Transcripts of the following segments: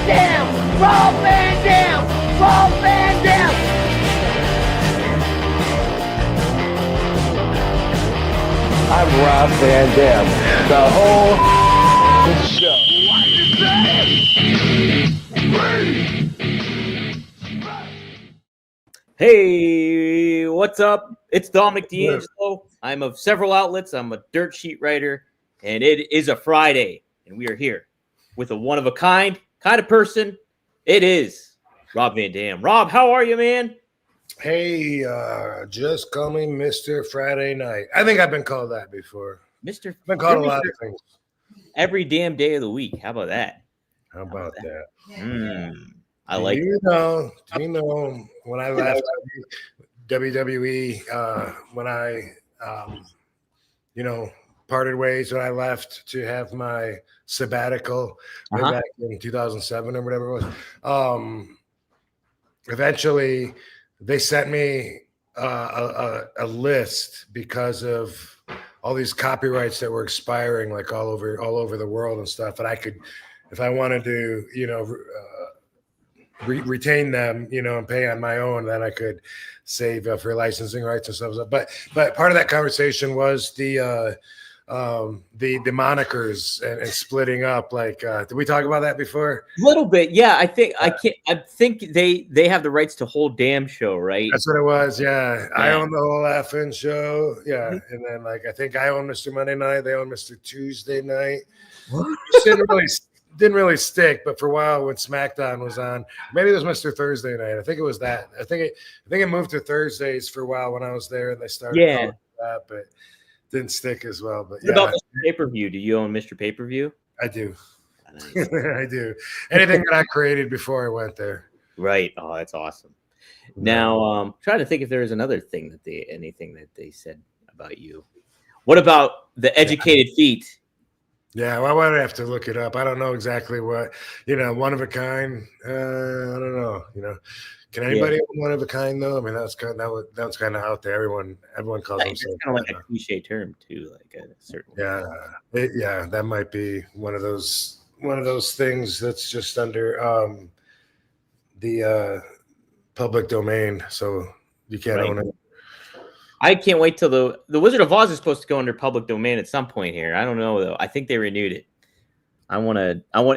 Dam! Rob Van Dam! Rob Van Dam! I'm Rob Van Dam. The whole show. Hey, what's up? It's Dominic D'Angelo. I'm of several outlets. I'm a dirt sheet writer, and it is a Friday, and we are here with a one-of-a-kind kind of person. It is Rob Van Dam. Rob, how are you, man? Hey, just call me Mr. Friday Night. I think I've been called that before. Mr. I've been called a lot of things. Every damn day of the week. How about that? How about that? I like it. Do you know when I left WWE, when I, parted ways, when I left to have my sabbatical way back in 2007 or whatever it was, eventually they sent me a list because of all these copyrights that were expiring, like all over the world and stuff. And I could, if I wanted to, retain them, and pay on my own, then I could save for licensing rights and stuff. But part of that conversation was the monikers and splitting up. Like, did we talk about that before? A little bit, yeah. I think they have the rights to whole damn show, right? That's what it was. Yeah. I own the whole effing show. Yeah, and then I think I own Mr. Monday Night. They own Mr. Tuesday Night. Didn't really stick, but for a while when SmackDown was on, maybe it was Mr. Thursday Night. I think it was that. I think it moved to Thursdays for a while when I was there, and they started calling it that, but didn't stick as well. But what about Mr. Pay-Per-View? Do you own Mr. Pay-Per-View? I do. Nice. I do. Anything that I created before I went there. Right. Oh, that's awesome. Now, trying to think if there was another thing anything that they said about you. What about the educated feet? Yeah, well, I would have to look it up. I don't know exactly what, one of a kind. I don't know. Can anybody own one of a kind though? I mean, that's kind of out there. Everyone calls them. It's kind of like a cliche term too, like a certain. Yeah, that might be one of those things that's just under the public domain, so you can't own it. I can't wait till the Wizard of Oz is supposed to go under public domain at some point here. I don't know though. I think they renewed it. I want.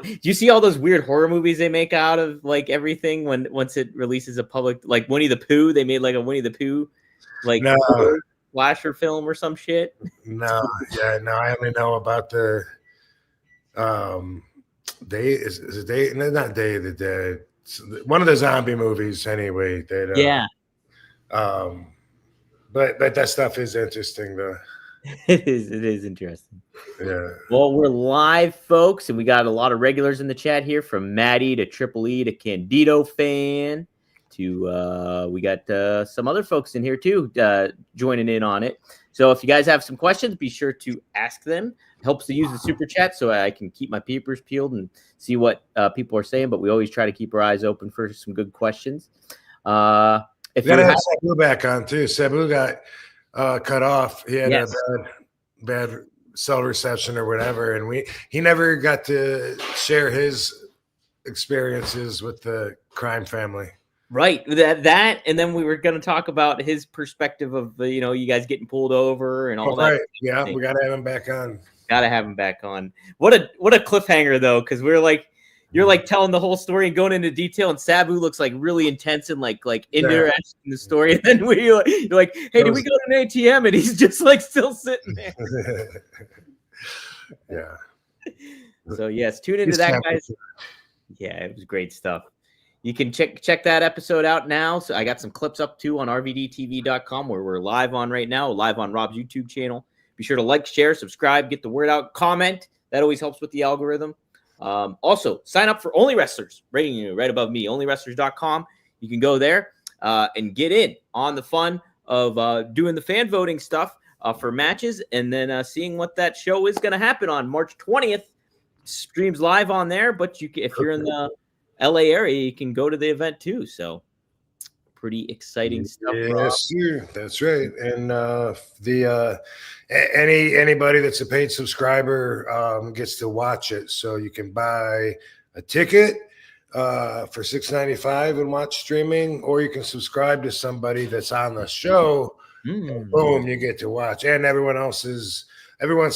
Do you see all those weird horror movies they make out of like everything once it releases a public, like Winnie the Pooh? They made like a Winnie the Pooh slasher film or some shit. No, I only know about the Day not Day of the Dead. It's one of the zombie movies anyway. But that stuff is interesting, though. It is interesting. Yeah. Well, we're live, folks, and we got a lot of regulars in the chat here, from Maddie to Triple E to Candido Fan to we got some other folks in here too joining in on it. So if you guys have some questions, be sure to ask them. It helps to use the super chat so I can keep my papers peeled and see what people are saying. But we always try to keep our eyes open for some good questions. If you have Sabu back on too, Sabu got cut off. He had a bad cell reception or whatever, and he never got to share his experiences with the crime family. Right, that, and then we were going to talk about his perspective of you guys getting pulled over and all that. Right, yeah, we got to have him back on. Got to have him back on. What a cliffhanger though, because we're like. You're like telling the whole story and going into detail, and Sabu looks like really intense and like interested in the story. And then you're like, "Hey, did we go to an ATM?" And he's just like still sitting there. Yeah. So yes, tune into that, guys. Yeah, it was great stuff. You can check that episode out now. So I got some clips up too on rvdtv.com where we're live on right now, live on Rob's YouTube channel. Be sure to like, share, subscribe, get the word out, comment. That always helps with the algorithm. Also, sign up for Only Wrestlers, rating you right above me, onlywrestlers.com. You can go there and get in on the fun of doing the fan voting stuff for matches, and then seeing what that show is going to happen on March 20th. Streams live on there, but if you're in the LA area, you can go to the event too. So pretty exciting stuff. Yes, sir. That's right. And anybody that's a paid subscriber gets to watch it. So you can buy a ticket for $6.95 and watch streaming, or you can subscribe to somebody that's on the show. Boom, you get to watch. And everyone's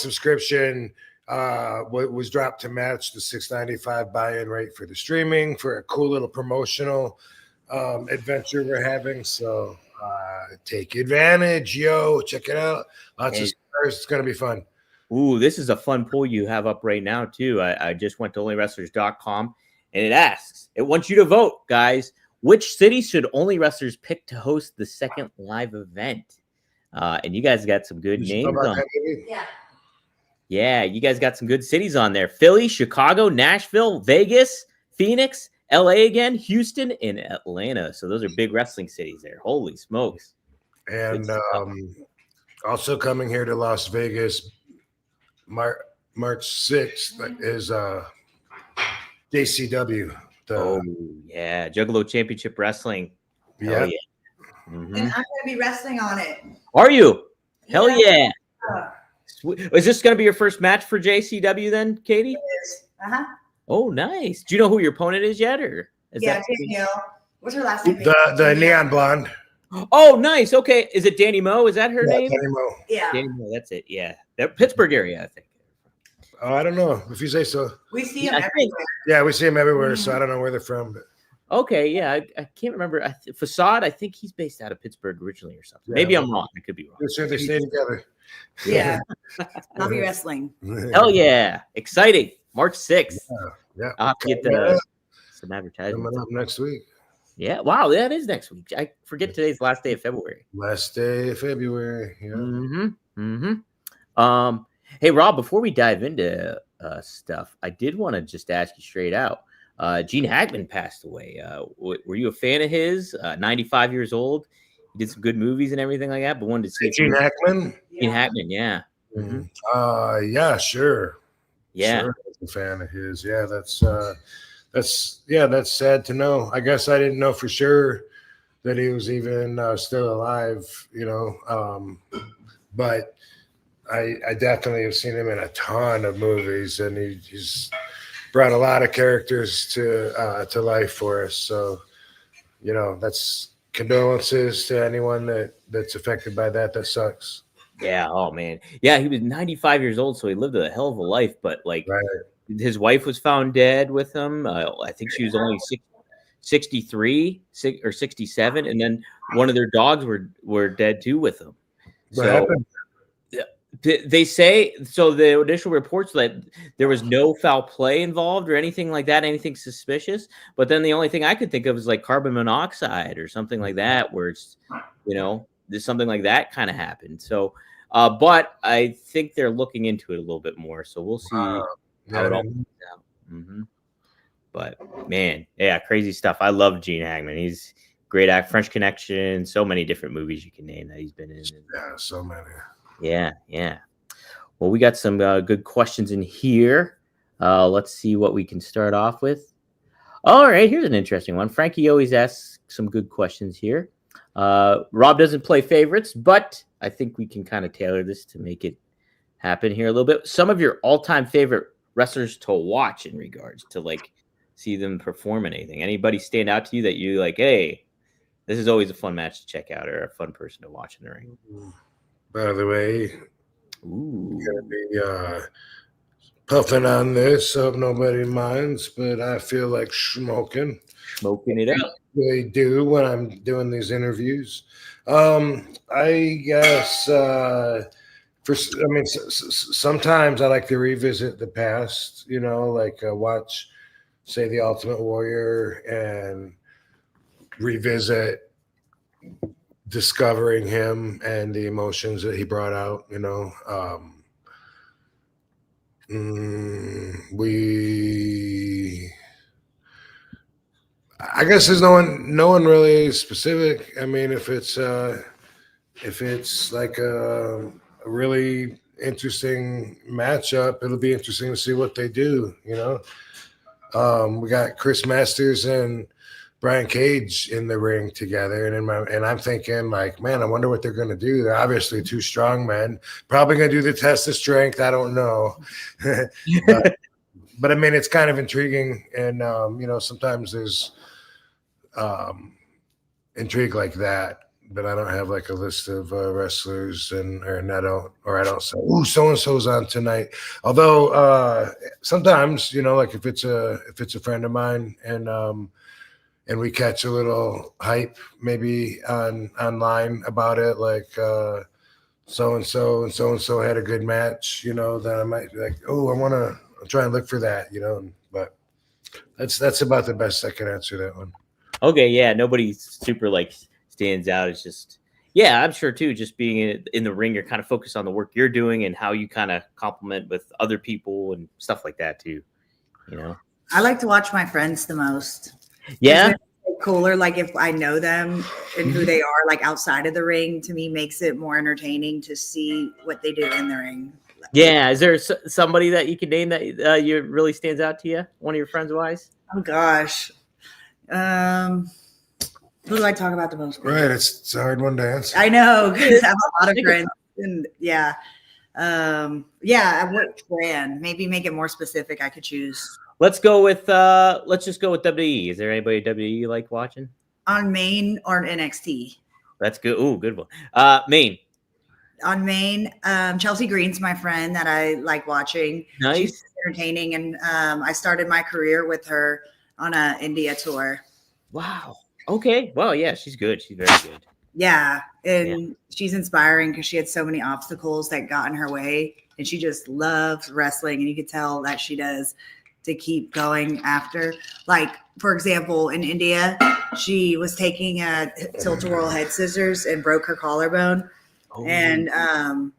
subscription was dropped to match the $6.95 buy-in rate for the streaming for a cool little promotional adventure we're having. So take advantage, yo. Check it out. Lots of stars. It's going to be fun. Ooh, this is a fun poll you have up right now, too. I just went to onlywrestlers.com, and it wants you to vote, guys. Which city should Only Wrestlers pick to host the second live event? And you guys got some good names on. Yeah, you guys got some good cities on there. Philly, Chicago, Nashville, Vegas, Phoenix, LA again, Houston, and Atlanta. So those are big wrestling cities there. Holy smokes. And also coming here to Las Vegas, March 6th is JCW. Juggalo Championship Wrestling. Yeah. And I'm going to be wrestling on it. Are you? Hell yeah. Is this going to be your first match for JCW then, Katie? It is. Oh, nice. Do you know who your opponent is yet? Or is Danielle. What's her last name? The neon blonde. Oh, nice. Okay. Is it Danny Moe? Is that her name? Danny Moe. Yeah. Danny Moe, that's it. Yeah. That Pittsburgh area, I think. Oh, I don't know if you say so. We see them everywhere. Yeah, we see them everywhere, so I don't know where they're from. But. Okay, yeah, I can't remember. Facade, I think he's based out of Pittsburgh originally or something. Yeah, maybe I'm wrong. I could be wrong. Sure they stay together. Yeah. I'll be wrestling. Hell yeah. Exciting. March 6th. Yeah. I'll have to get some advertising. Coming up next week. Yeah. Wow, that is next week. I forget today's last day of February. Last day of February. Yeah. Hey, Rob, before we dive into stuff, I did want to just ask you straight out. Gene Hackman passed away. Were you a fan of his? 95 years old. He did some good movies and everything like that, but wanted to see Gene Hackman? Gene Hackman, yeah. Yeah, sure. Yeah. Sure, I was a fan of his. Yeah, that's sad to know. I guess I didn't know for sure that he was even still alive, but I definitely have seen him in a ton of movies, and he's brought a lot of characters to life for us. So, that's condolences to anyone that's affected by that. That sucks. Yeah. Oh man. Yeah. He was 95 years old, so he lived a hell of a life. But his wife was found dead with him. I think she was only 63 or 67, and then one of their dogs were dead too with him. What happened? They say so. The initial reports that there was no foul play involved or anything like that, anything suspicious. But then the only thing I could think of is like carbon monoxide or something like that, where it's there's something like that kind of happened. So, but I think they're looking into it a little bit more. So we'll see how it all comes out. But man, yeah, crazy stuff. I love Gene Hackman. He's great act. French Connection. So many different movies you can name that he's been in. Yeah, so many. Yeah. Well, we got some good questions in here. Let's see what we can start off with. All right, here's an interesting one. Frankie always asks some good questions here. Rob doesn't play favorites, but I think we can kind of tailor this to make it happen here a little bit. Some of your all-time favorite wrestlers to watch in regards to see them perform in anything. Anybody stand out to you that you like, hey, this is always a fun match to check out or a fun person to watch in the ring? By the way, I'm going to be puffing on this, so nobody minds, but I feel like smoking it out. I do when I'm doing these interviews. I guess sometimes I like to revisit the past, watch, say, The Ultimate Warrior and revisit discovering him and the emotions that he brought out. I guess there's no one really specific. I mean, if it's like a really interesting matchup, it'll be interesting to see what they do. We got Chris Masters and Brian Cage in the ring together, and I'm thinking like, man, I wonder what they're going to do. They're obviously two strong men, probably going to do the test of strength. I don't know, but I mean, it's kind of intriguing, and sometimes there's intrigue like that. But I don't have like a list of wrestlers, and I don't say, "Ooh, so and so's on tonight." Although sometimes, like if it's a friend of mine, and we catch a little hype maybe online about it, like so and so had a good match, then I might be like, "Oh, I'll try and look for that," But that's about the best I can answer that one. Okay, yeah, nobody super like stands out. It's just, yeah, I'm sure too. Just being in the ring, you're kind of focused on the work you're doing and how you kind of complement with other people and stuff like that too. I like to watch my friends the most. Yeah, cooler. Like if I know them and who they are, like outside of the ring, to me makes it more entertaining to see what they do in the ring. Yeah, is there somebody that you can name that you really stands out to you? One of your friends wise? Oh gosh. Who do I talk about the most? Right, it's a hard one to answer. I know, because I have a lot of friends, and what brand? Maybe make it more specific. I could choose. Let's just go with WWE. Is there anybody at WWE you like watching? On Main or NXT? That's good. Ooh, good one. Main. On Main, Chelsea Green's my friend that I like watching. Nice. She's entertaining, and I started my career with her on a India tour. Wow. Okay. Well, yeah, she's good. She's very good. Yeah, and she's inspiring because she had so many obstacles that got in her way, and she just loves wrestling, and you could tell that she does, to keep going after. Like, for example, in India, she was taking a tilt-a-whirl head scissors and broke her collarbone. Oh. And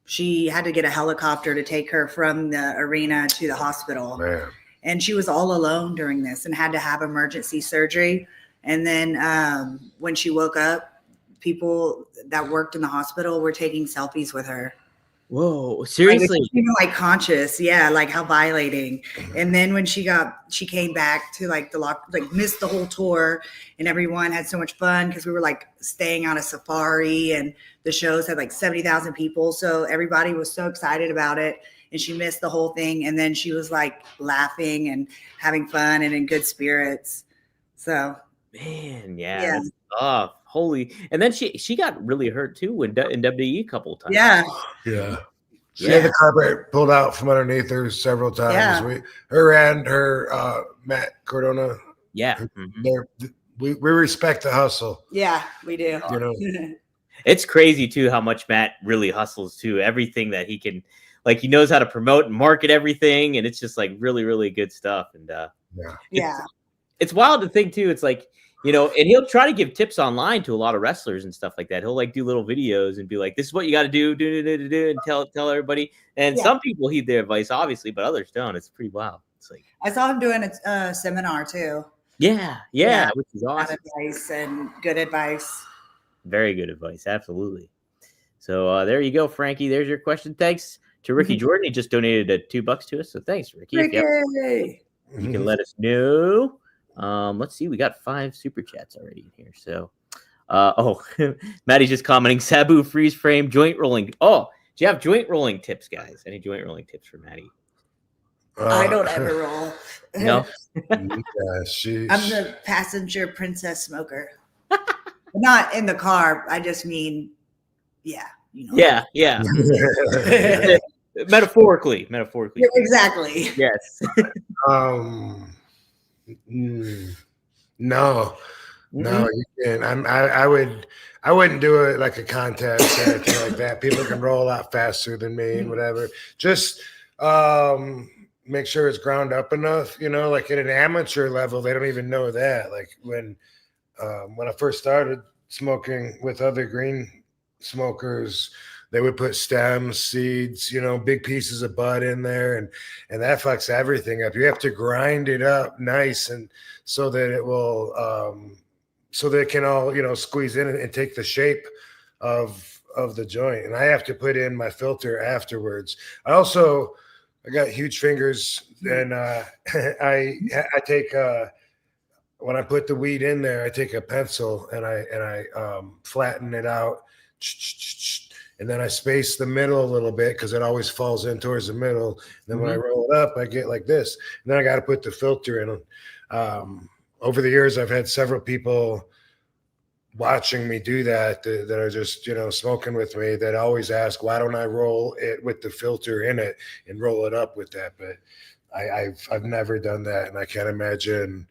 she had to get a helicopter to take her from the arena to the hospital. Man. And she was all alone during this and had to have emergency surgery. And then when she woke up, people that worked in the hospital were taking selfies with her. Whoa, seriously? Like, even like conscious, yeah, like how violating. And then when she came back to like missed the whole tour, and everyone had so much fun because we were like staying on a safari, and the shows had like 70,000 people, so everybody was so excited about it. And she missed the whole thing, and then she was like laughing and having fun and in good spirits. So, man, yeah. That's tough. Holy, and then she got really hurt too in WWE a couple of times. Yeah. She had the carpet pulled out from underneath her several times. Yeah. Her and her Matt Cardona. Yeah. We respect the hustle. Yeah, we do. It's crazy too how much Matt really hustles too. Everything that he can, like, he knows how to promote and market everything, and it's just like really, really good stuff. And it's wild to think too. It's like, and he'll try to give tips online to a lot of wrestlers and stuff like that. He'll like do little videos and be like, "This is what you got to do, and tell everybody." And some people heed their advice, obviously, but others don't. It's pretty wild. It's like, I saw him doing a seminar too. Yeah, which is awesome. Advice and good advice. Very good advice, absolutely. So there you go, Frankie. There's your question. Thanks to Ricky Jordan. He just donated $2 to us. So thanks, Ricky. You can let us know. Let's see, we got 5 super chats already in here. So Maddie's just commenting, Sabu freeze frame joint rolling. Oh, do you have joint rolling tips, guys? Any joint rolling tips for Maddie? I don't ever roll. No. I'm the passenger princess smoker. Not in the car. I just mean, yeah. Metaphorically. Exactly. Yes. No, you can't. I wouldn't do it like a contest or anything like that. People can roll a lot faster than me and whatever. Just make sure it's ground up enough. Like at an amateur level, they don't even know that. Like when I first started smoking with other green smokers, they would put stems, seeds, big pieces of bud in there, and that fucks everything up. You have to grind it up nice, and so that it will, so that it can all, squeeze in and take the shape of the joint. And I have to put in my filter afterwards. I got huge fingers, and I take when I put the weed in there, I take a pencil and I flatten it out. and then I space the middle a little bit because it always falls in towards the middle. And then when I roll it up, I get like this. And then I got to put the filter in. Over the years, I've had several people watching me do that are just, smoking with me that always ask, why don't I roll it with the filter in it and roll it up with that? But I've never done that, and I can't imagine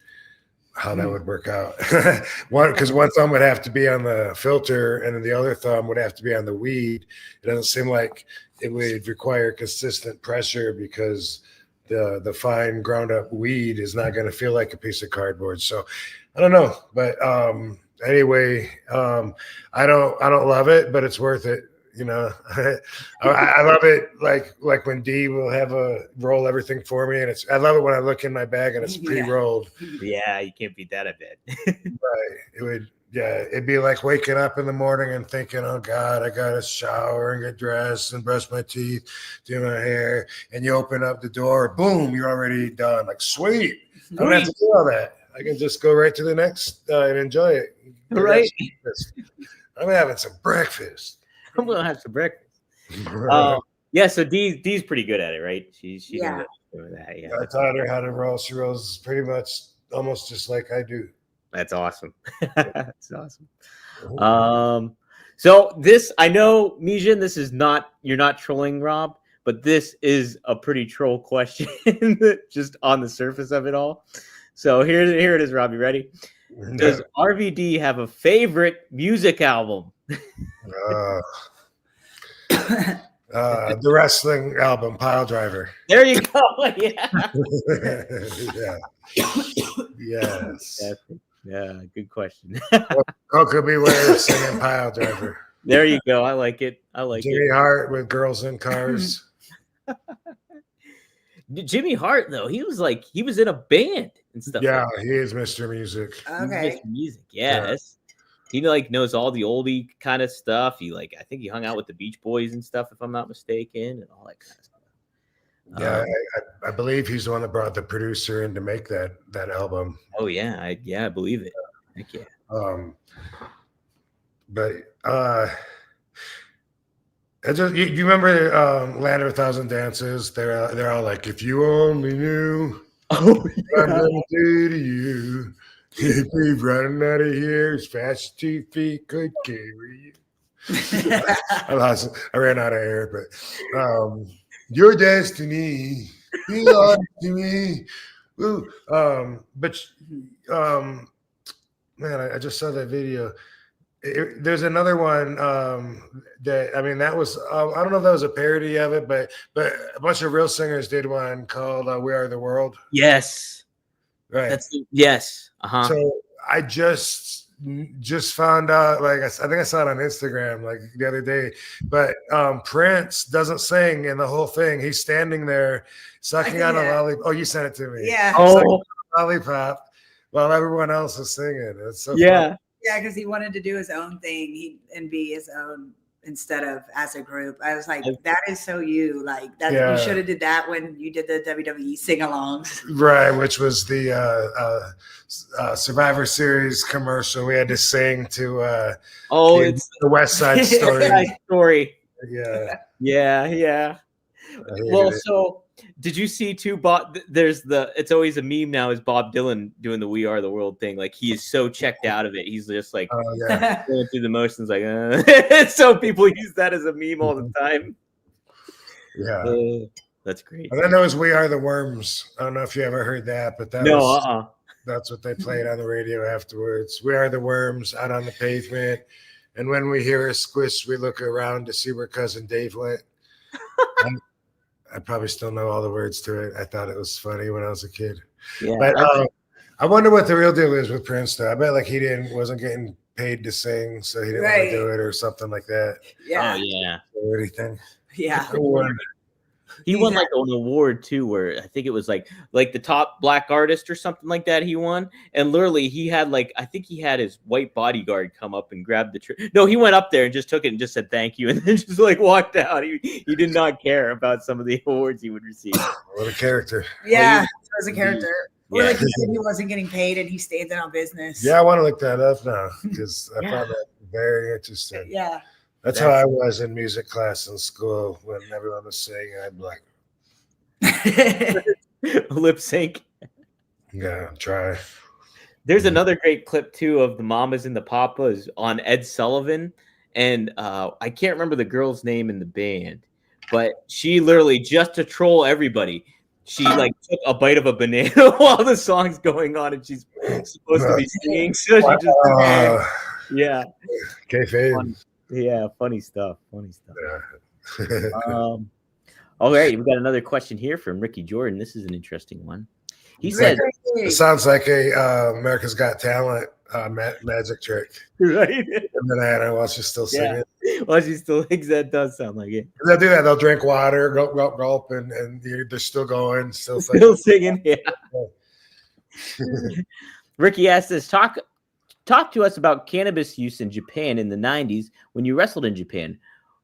how that would work out. Because one thumb would have to be on the filter and then the other thumb would have to be on the weed. It doesn't seem like it would require consistent pressure because the fine ground up weed is not going to feel like a piece of cardboard. So I don't know, but anyway, I don't love it, but it's worth it. I love it. Like when D will have a roll everything for me, and I love it when I look in my bag and it's pre-rolled. Yeah, you can't beat that a bit. Right. It'd be like waking up in the morning and thinking, oh God, I gotta shower and get dressed and brush my teeth, do my hair, and you open up the door, boom, you're already done. Like, sweet. I don't have to do all that. I can just go right to the next and enjoy it. Right. I'm having some breakfast. I'm gonna have some breakfast. Yeah, so Dee's pretty good at it, right? She's doing that. Yeah, I taught her how to roll. She rolls pretty much almost just like I do. That's awesome. That's awesome. So this, I know, Mijin, this is not, you're not trolling Rob, but this is a pretty troll question just on the surface of it all. So here it is, Rob. You ready? Does RVD have a favorite music album? The wrestling album, Pile Driver. There you go. Yeah. Yes. Yeah, good question. Coca Beware singing Pile Driver. There you go. I like it. Jimmy Hart with Girls in Cars. Jimmy Hart, though, he was in a band and stuff. Yeah, he is Mr. Music. Okay. Mr. Music, yes. He knows all the oldie kind of stuff. I think he hung out with the Beach Boys and stuff, if I'm not mistaken, and all that kind of stuff. Yeah, I believe he's the one that brought the producer in to make that album. Oh yeah, I believe it. Heck yeah. But you remember Land of a Thousand Dances? They're all like, if you only knew what I'm gonna do to you. You'd be running out of here as fast as 2 feet could carry you. I ran out of air, but your destiny belongs to me. Ooh, man, I just saw that video. There's another one that was I don't know if that was a parody of it, but a bunch of real singers did one called "We Are the World." Yes, right. Yes. So I just found out, I think I saw it on Instagram the other day, but Prince doesn't sing in the whole thing. He's standing there sucking on a lollipop. Oh, you sent it to me. Yeah. Oh, lollipop while everyone else is singing. It's so fun. Yeah, because he wanted to do his own thing and be his own instead of as a group. I was like, that is so you. You should have did that when you did the WWE sing-alongs. Right, which was the Survivor Series commercial. We had to sing to it's the West Side Story. Yeah. Well, so did you see too, Bob? It's always a meme now is Bob Dylan doing the "We Are the World" thing. He is so checked out of it. He's just going through the motions. So people use that as a meme all the time. Yeah, that's great. And then there was "We Are the Worms." I don't know if you ever heard that, but that's what they played on the radio afterwards. "We are the worms out on the pavement, and when we hear a squish, we look around to see where cousin Dave went." I probably still know all the words to it. I thought it was funny when I was a kid. Yeah, but I wonder what the real deal is with Prince, though. I bet he wasn't getting paid to sing, so he didn't want to do it or something like that. Yeah. Oh yeah. Or anything. Yeah. He won an award too, where I think it was like the top black artist or something like that. He won, and literally he had I think he had his white bodyguard come up and grab the No, he went up there and just took it and just said thank you, and then just walked out. He did not care about some of the awards he would receive. What a character! Yeah, as a character. Or he said he wasn't getting paid and he stayed there on business. Yeah, I want to look that up now because I found that very interesting. Yeah. That's how I was in music class in school when everyone was singing. I'd be like, lip sync. yeah, try. There's another great clip too of the Mamas and the Papas on Ed Sullivan, and I can't remember the girl's name in the band, but she literally, just to troll everybody, she like took a bite of a banana while the song's going on, and she's supposed to be singing, so she just yeah, Kayfabe. yeah, funny stuff. Yeah. All right, we got another question here from Ricky Jordan. This is an interesting one. He said, it sounds like a America's Got Talent magic trick. Right. And then Anna, while she's still singing. Yeah. While she still thinks, that does sound like it. They'll do that. They'll drink water, gulp, gulp, gulp, and they're still going. Still singing. Yeah. Ricky asked this, talk to us about cannabis use in Japan in the 90s when you wrestled in Japan.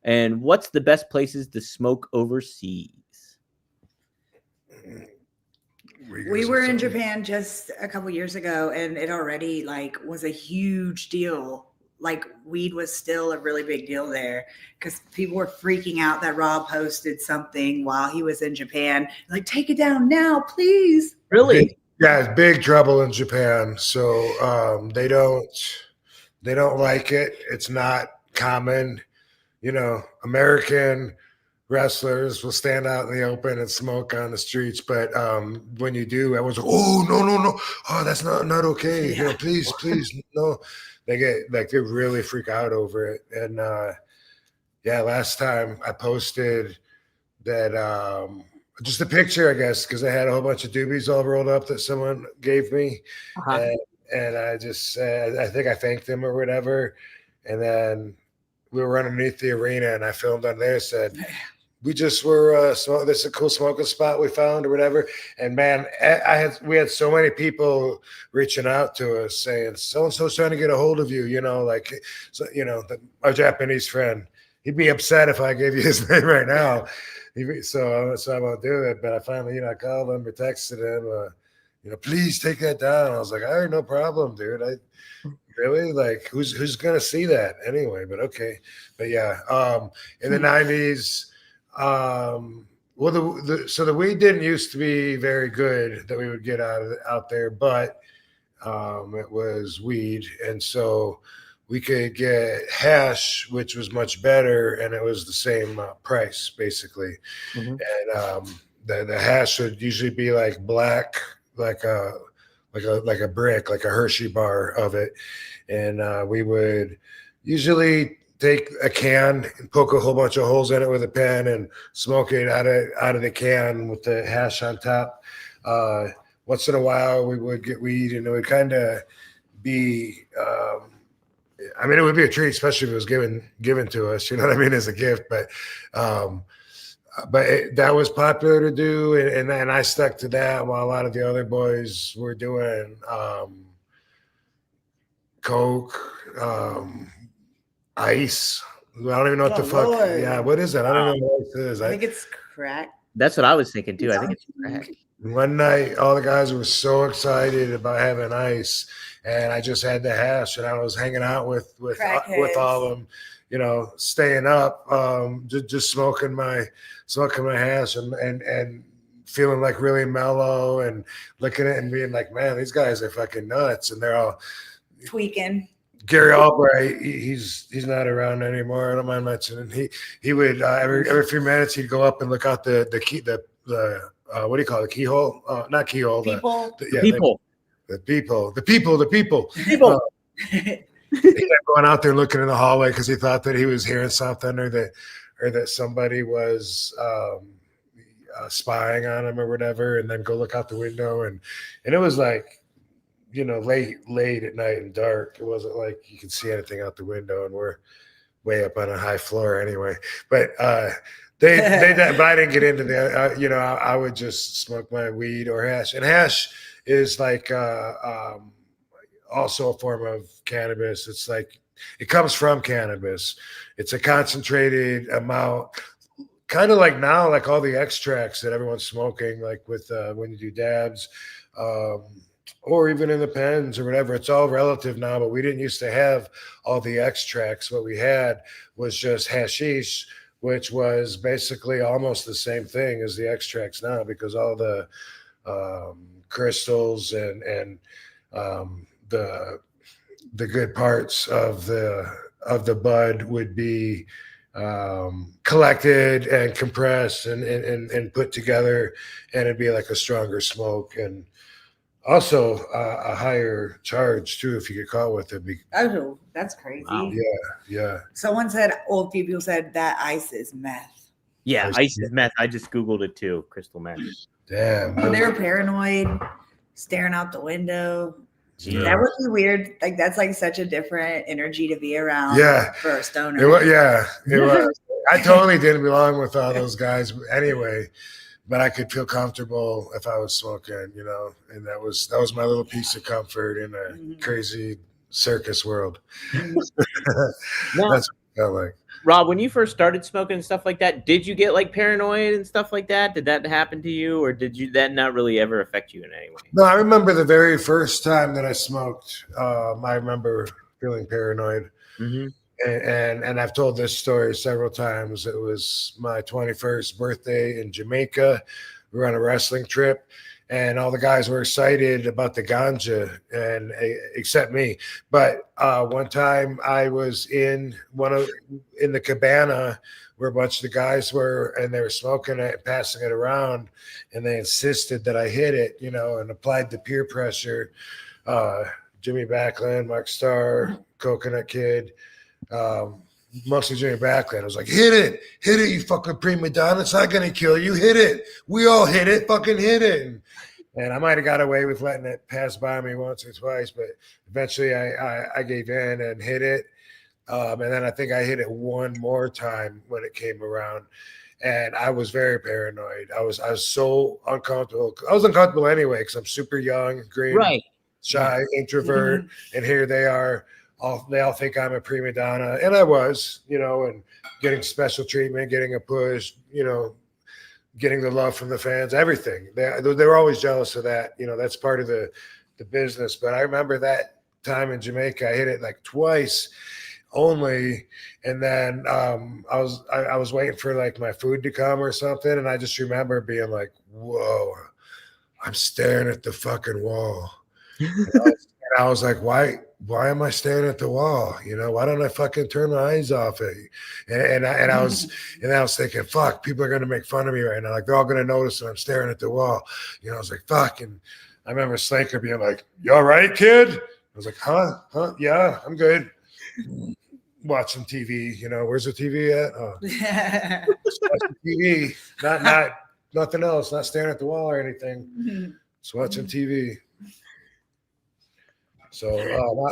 And what's the best places to smoke overseas? We were in Japan just a couple years ago, and it already like was a huge deal. Like weed was still a really big deal there because people were freaking out that Rob posted something while he was in Japan. Like, take it down now, please. Really? Yeah, it's big trouble in Japan. So they don't like it. It's not common. You know, American wrestlers will stand out in the open and smoke on the streets, but when you do, everyone's like, "Oh, no! Oh, that's not okay. Yeah. You know, please, no." They get like they really freak out over it. And yeah, last time I posted that just a picture, I guess, because I had a whole bunch of doobies all rolled up that someone gave me, and I just said, I think I thanked them or whatever, and then we were underneath the arena, and I filmed on there. Said, we just were this is a cool smoking spot we found or whatever. And man, we had so many people reaching out to us saying, so and so's trying to get a hold of you. You know, like, so you know, our Japanese friend, he'd be upset if I gave you his name right now. So I won't do it. But I finally, I called him or texted him, please take that down. I was like, all right, no problem, dude. Really? Like, who's gonna see that anyway? But okay. But yeah, in the 90s, well, the weed didn't used to be very good that we would get out there, but it was weed, and so we could get hash, which was much better, and it was the same price basically. Mm-hmm. And the hash would usually be like black, like a brick, like a Hershey bar of it. And we would usually take a can and poke a whole bunch of holes in it with a pen and smoke it out of the can with the hash on top. Once in a while we would get weed, and it would kind of be, it would be a treat, especially if it was given to us, you know what I mean, as a gift. But that was popular to do, and I stuck to that while a lot of the other boys were doing coke, ice. I don't even know what the fuck. Lord. Yeah, what is that? I don't know what it is. I think it's crack. That's what I was thinking too. I think it's crack. One night, all the guys were so excited about having ice, and I just had the hash, and I was hanging out with all of them, staying up, just smoking my hash and feeling like really mellow and looking at it and being like, man, these guys are fucking nuts, and they're all tweaking. Gary Albright, he's not around anymore. I don't mind mentioning. He would every few minutes he'd go up and look out the key, the what do you call it? Keyhole? Not keyhole. People. The people. He kept going out there looking in the hallway because he thought that he was hearing something or that somebody was spying on him or whatever, and then go look out the window, and it was like, late at night and dark. It wasn't like you could see anything out the window, and we're way up on a high floor anyway. But they but I didn't get into that. I would just smoke my weed or hash, and hash is like also a form of cannabis. It's like it comes from cannabis. It's a concentrated amount, kind of like now, like all the extracts that everyone's smoking, like with when you do dabs. or even in the pens or whatever. It's all relative now, but we didn't used to have all the extracts. What we had was just hashish, which was basically almost the same thing as the extracts now, because all the crystals and the good parts of the bud would be collected and compressed and put together, and it'd be like a stronger smoke, and also a higher charge too if you get caught with it. Oh, that's crazy. Wow. Yeah. Someone said, old people said that ice is meth. Yeah, ice is meth. I just Googled it too. Crystal meth. Damn. Oh, they were paranoid, staring out the window. Yeah. That would be weird. Like, that's like such a different energy to be around. Yeah. For a stoner. It was. I totally didn't belong with all those guys anyway, but I could feel comfortable if I was smoking, you know, and that was my little piece of comfort in a crazy circus world. Now, That's what it felt like. Rob, when you first started smoking and stuff like that, did you get like paranoid and stuff like that? Did that happen to you, or did that not really ever affect you in any way? No, I remember the very first time that I smoked. I remember feeling paranoid, and I've told this story several times. It was my 21st birthday in Jamaica. We were on a wrestling trip, and all the guys were excited about the ganja, and except me. But one time I was in the cabana where a bunch of the guys were, and they were smoking it and passing it around, and they insisted that I hit it, you know, and applied the peer pressure. Jimmy Backlund, Mark Starr, Coconut Kid, mostly Jimmy Backlund. I was like, hit it, you fucking prima donna. It's not gonna kill you. Hit it. We all hit it. Fucking hit it. And I might have got away with letting it pass by me once or twice, but eventually I gave in and hit it. And then I think I hit it one more time when it came around, and I was very paranoid. I was so uncomfortable. I was uncomfortable anyway because I'm super young, green, shy, introvert, and here they are. They all think I'm a prima donna, and I was, you know, and getting special treatment, getting a push, you know, getting the love from the fans, everything. They were always jealous of that. You know, that's part of the business. But I remember that time in Jamaica, I hit it like twice only, and then I was waiting for like my food to come or something, and I just remember being like, "Whoa, I'm staring at the fucking wall." And I was like, why am I staring at the wall? You know, why don't I fucking turn my eyes off it? And I was thinking, fuck, people are gonna make fun of me right now. Like, they're all gonna notice that I'm staring at the wall. You know, I was like, fuck. And I remember Slaker being like, "You all right, kid?" I was like, huh? Yeah, I'm good. Watching TV, you know, where's the TV at? Oh, just watching TV, not nothing else, not staring at the wall or anything. Just watching TV. So,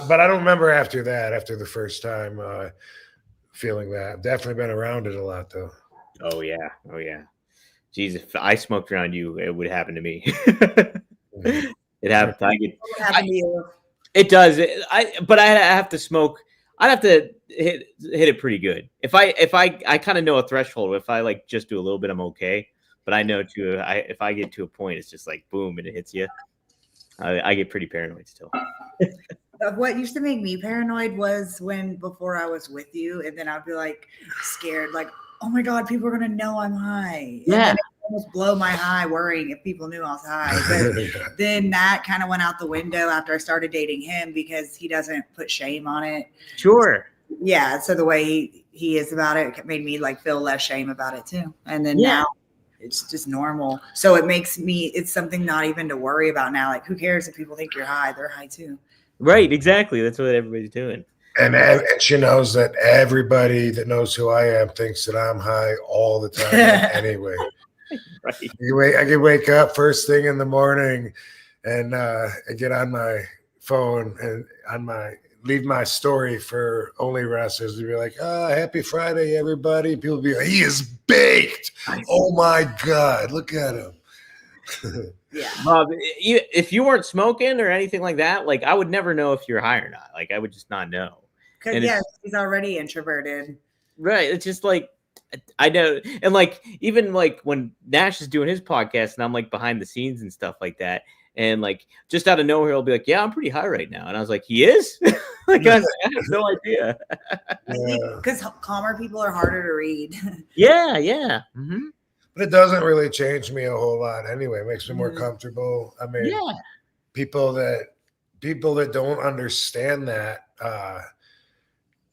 but I don't remember after the first time feeling that. I've definitely been around it a lot, though. Oh yeah. Jeez, if I smoked around you, it would happen to me. It happened. It does. But I have to smoke. I'd have to hit it pretty good. If I kind of know a threshold. If I like just do a little bit, I'm okay. But I know too. If I get to a point, it's just like boom, and it hits you. I get pretty paranoid still. What used to make me paranoid was before I was with you, and then I'd be like scared, like, oh my God, people are gonna know I'm high. Yeah. And almost blow my high, worrying if people knew I was high. But then that kind of went out the window after I started dating him, because he doesn't put shame on it. Sure. Yeah. So the way he is about it made me like feel less shame about it too. And then now it's just normal. So it makes it's something not even to worry about now. Like, who cares if people think you're high? They're high too. Right. Exactly. That's what everybody's doing. And she knows that everybody that knows who I am thinks that I'm high all the time anyway. Right. I can wake up first thing in the morning and I get on my phone and leave my story for Only Wrestlers to be like, happy Friday, everybody. People be like, he is baked. Oh my God, look at him. Yeah. Bob, if you weren't smoking or anything like that, like, I would never know if you're high or not. Like, I would just not know. Because he's already introverted. Right. It's just like, I know. And like, even like when Nash is doing his podcast and I'm like behind the scenes and stuff like that, And like just out of nowhere, he'll be like, "Yeah, I'm pretty high right now," and I was like, "He is?" Like I have no idea. Because calmer people are harder to read. Yeah, yeah. Mm-hmm. But it doesn't really change me a whole lot anyway. It makes me more comfortable. I mean, Yeah. people that don't understand that,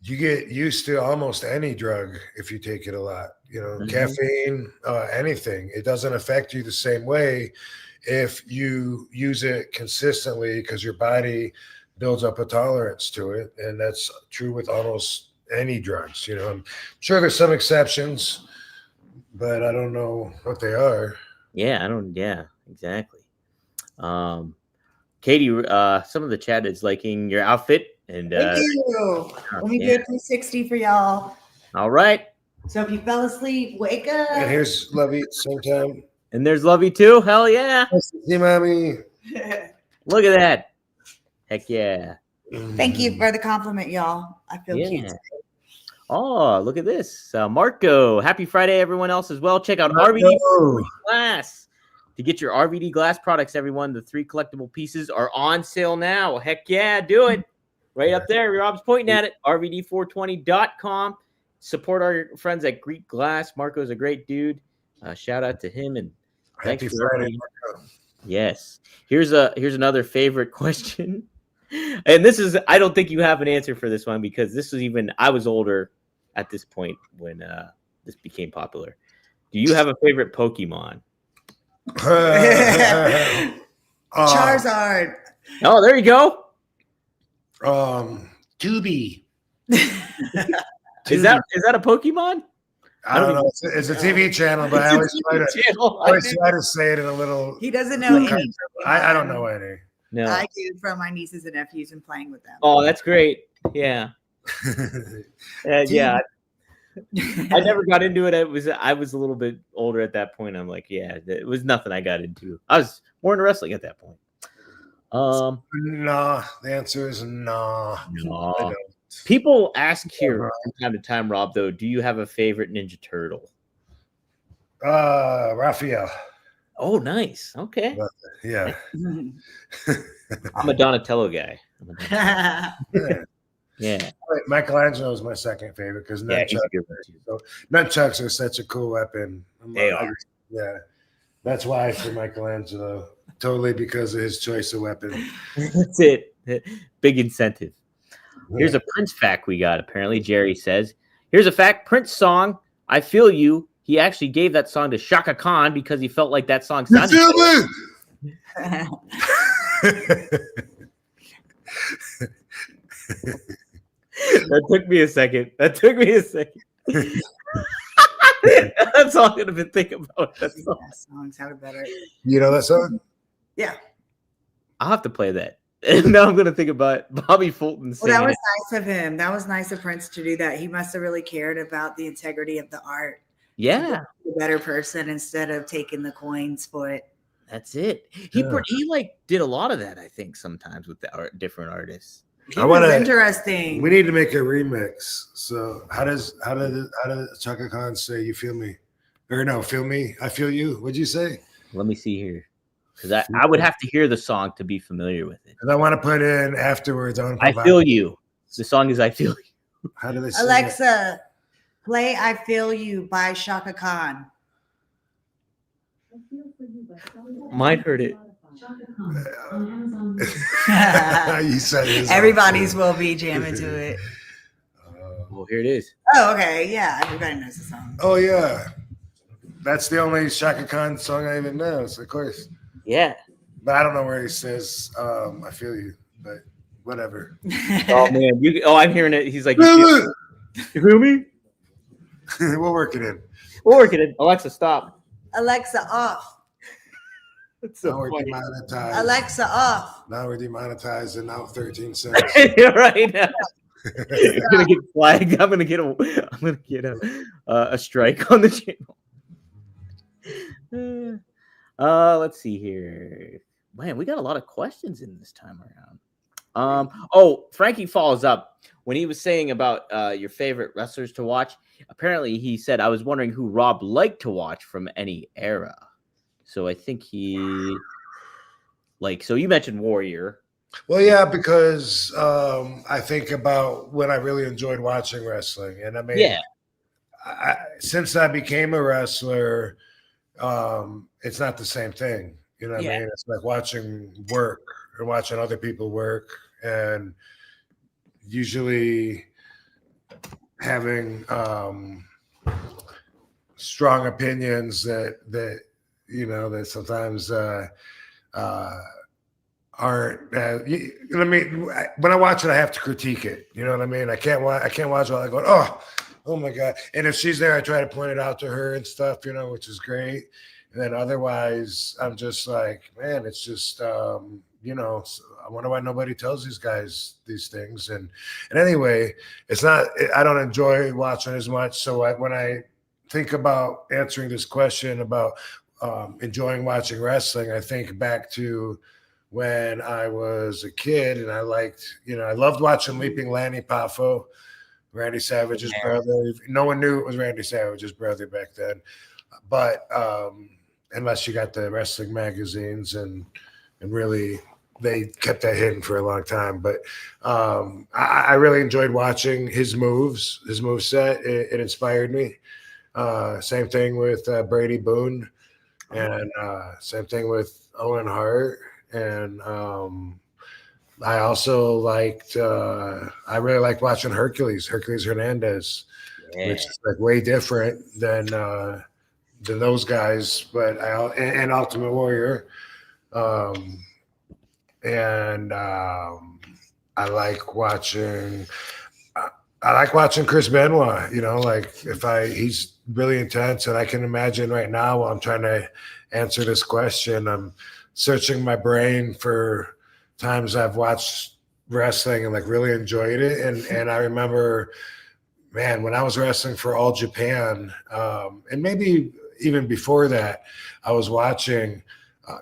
you get used to almost any drug if you take it a lot. You know, caffeine, anything. It doesn't affect you the same way if you use it consistently because your body builds up a tolerance to it. And that's true with almost any drugs. You know, I'm sure there's some exceptions, but I don't know what they are. Yeah, exactly. Katie, some of the chat is liking your outfit. And Thank you. Let me do a 360 for y'all. All right. So if you fell asleep, wake up. And here's Lovey sometime. And there's Lovey too. Hell yeah. Hey, mommy. Look at that. Heck yeah. Thank you for the compliment, y'all. I feel cute today. Oh, look at this. Marco, happy Friday, everyone else as well. Check out RVD Glass. To get your RVD Glass products, everyone, the 3 collectible pieces are on sale now. Heck yeah, do it. Right up there. Rob's pointing at it. RVD420.com. Support our friends at Greek Glass. Marco's a great dude. Shout out to him. And thanks for Friday, Marco. Yes. Here's another favorite question. And this is, I don't think you have an answer for this one because this was I was older at this point when this became popular. Do you have a favorite Pokemon? Charizard. Oh, there you go. Tubi. Is that a Pokemon? I don't know. It's a TV channel, but I always try to say it in a little. He doesn't know any. I don't know any. No, I do from my nieces and nephews and playing with them. Oh, that's great. Yeah. Yeah. I never got into it. I was a little bit older at that point. I'm like, yeah, it was nothing I got into. I was more into wrestling at that point. Nah. The answer is nah. No. People ask here from time to time, Rob, though, do you have a favorite Ninja Turtle? Raphael. Oh, nice. Okay. Yeah. I'm a Donatello guy. Yeah. Michelangelo is my second favorite because nunchucks are such a cool weapon. They are. Yeah. That's why for Michelangelo. Totally because of his choice of weapon. That's it. Big incentive. Here's a Prince fact we got. Apparently, Jerry says, here's a fact. Prince song, I Feel You. He actually gave that song to Shaka Khan because he felt like that song sounded good. That took me a second. That's all I'm gonna think about. That song sounded better. You know that song? Yeah. I'll have to play that. And now I'm gonna think about Bobby Fulton singing. Well, that was nice of him. That was nice of Prince to do that. He must have really cared about the integrity of the art. Yeah. A better person instead of taking the coins for it. That's it. He like did a lot of that, I think, sometimes with the different artists. Interesting. We need to make a remix. So how does Chaka Khan say "You feel me"? Or no, "Feel me"? I feel you. What'd you say? Let me see here, because I would have to hear the song to be familiar with it. And I want to put in afterwards on. I feel you. The song is "I Feel You." How do they say Alexa, play "I Feel You" by Shaka Khan. Mine heard it. You said it. Everybody's will be jamming to it. Well, here it is. Oh, okay. Yeah, everybody knows the song. Oh, yeah. That's the only Shaka Khan song I even know, so of course. Yeah. But I don't know where he says, I feel you, but whatever. Oh, man. I'm hearing it. He's like, you feel me? We'll work it in. Alexa, stop. Alexa, off. That's so now we're funny. demonetized. Alexa, off. Now we're demonetized and now 13 cents. You're right. I'm gonna get flagged. I'm gonna get a strike on the channel. Let's see here. Man, we got a lot of questions in this time around. Frankie follows up when he was saying about your favorite wrestlers to watch. Apparently, he said, I was wondering who Rob liked to watch from any era. So I think he Like, so you mentioned Warrior. Well, yeah, because I think about when I really enjoyed watching wrestling, and I mean, since I became a wrestler, it's not the same thing. You know what I mean? It's like watching work or watching other people work, and usually having strong opinions that you know that sometimes aren't. You know what I mean? When I watch it, I have to critique it. You know what I mean? I can't watch it all. I go, oh my god! And if she's there, I try to point it out to her and stuff. You know, which is great. And then otherwise, I'm just like, man, it's just, you know, I wonder why nobody tells these guys these things. And anyway, it's not, I don't enjoy watching as much. So when I think about answering this question about enjoying watching wrestling, I think back to when I was a kid and I liked, you know, I loved watching Leaping Lanny Poffo, Randy Savage's brother. No one knew it was Randy Savage's brother back then. But unless you got the wrestling magazines and really they kept that hidden for a long time. But I really enjoyed watching his moves, his moveset. It inspired me. Same thing with Brady Boone, and same thing with Owen Hart. And I also liked, I really liked watching Hercules Hernandez, which is like way different than those guys, but and Ultimate Warrior, and I like watching Chris Benoit. You know, like he's really intense, and I can imagine right now while I'm trying to answer this question, I'm searching my brain for times I've watched wrestling and like really enjoyed it, and I remember, man, when I was wrestling for All Japan, and maybe even before that, I was watching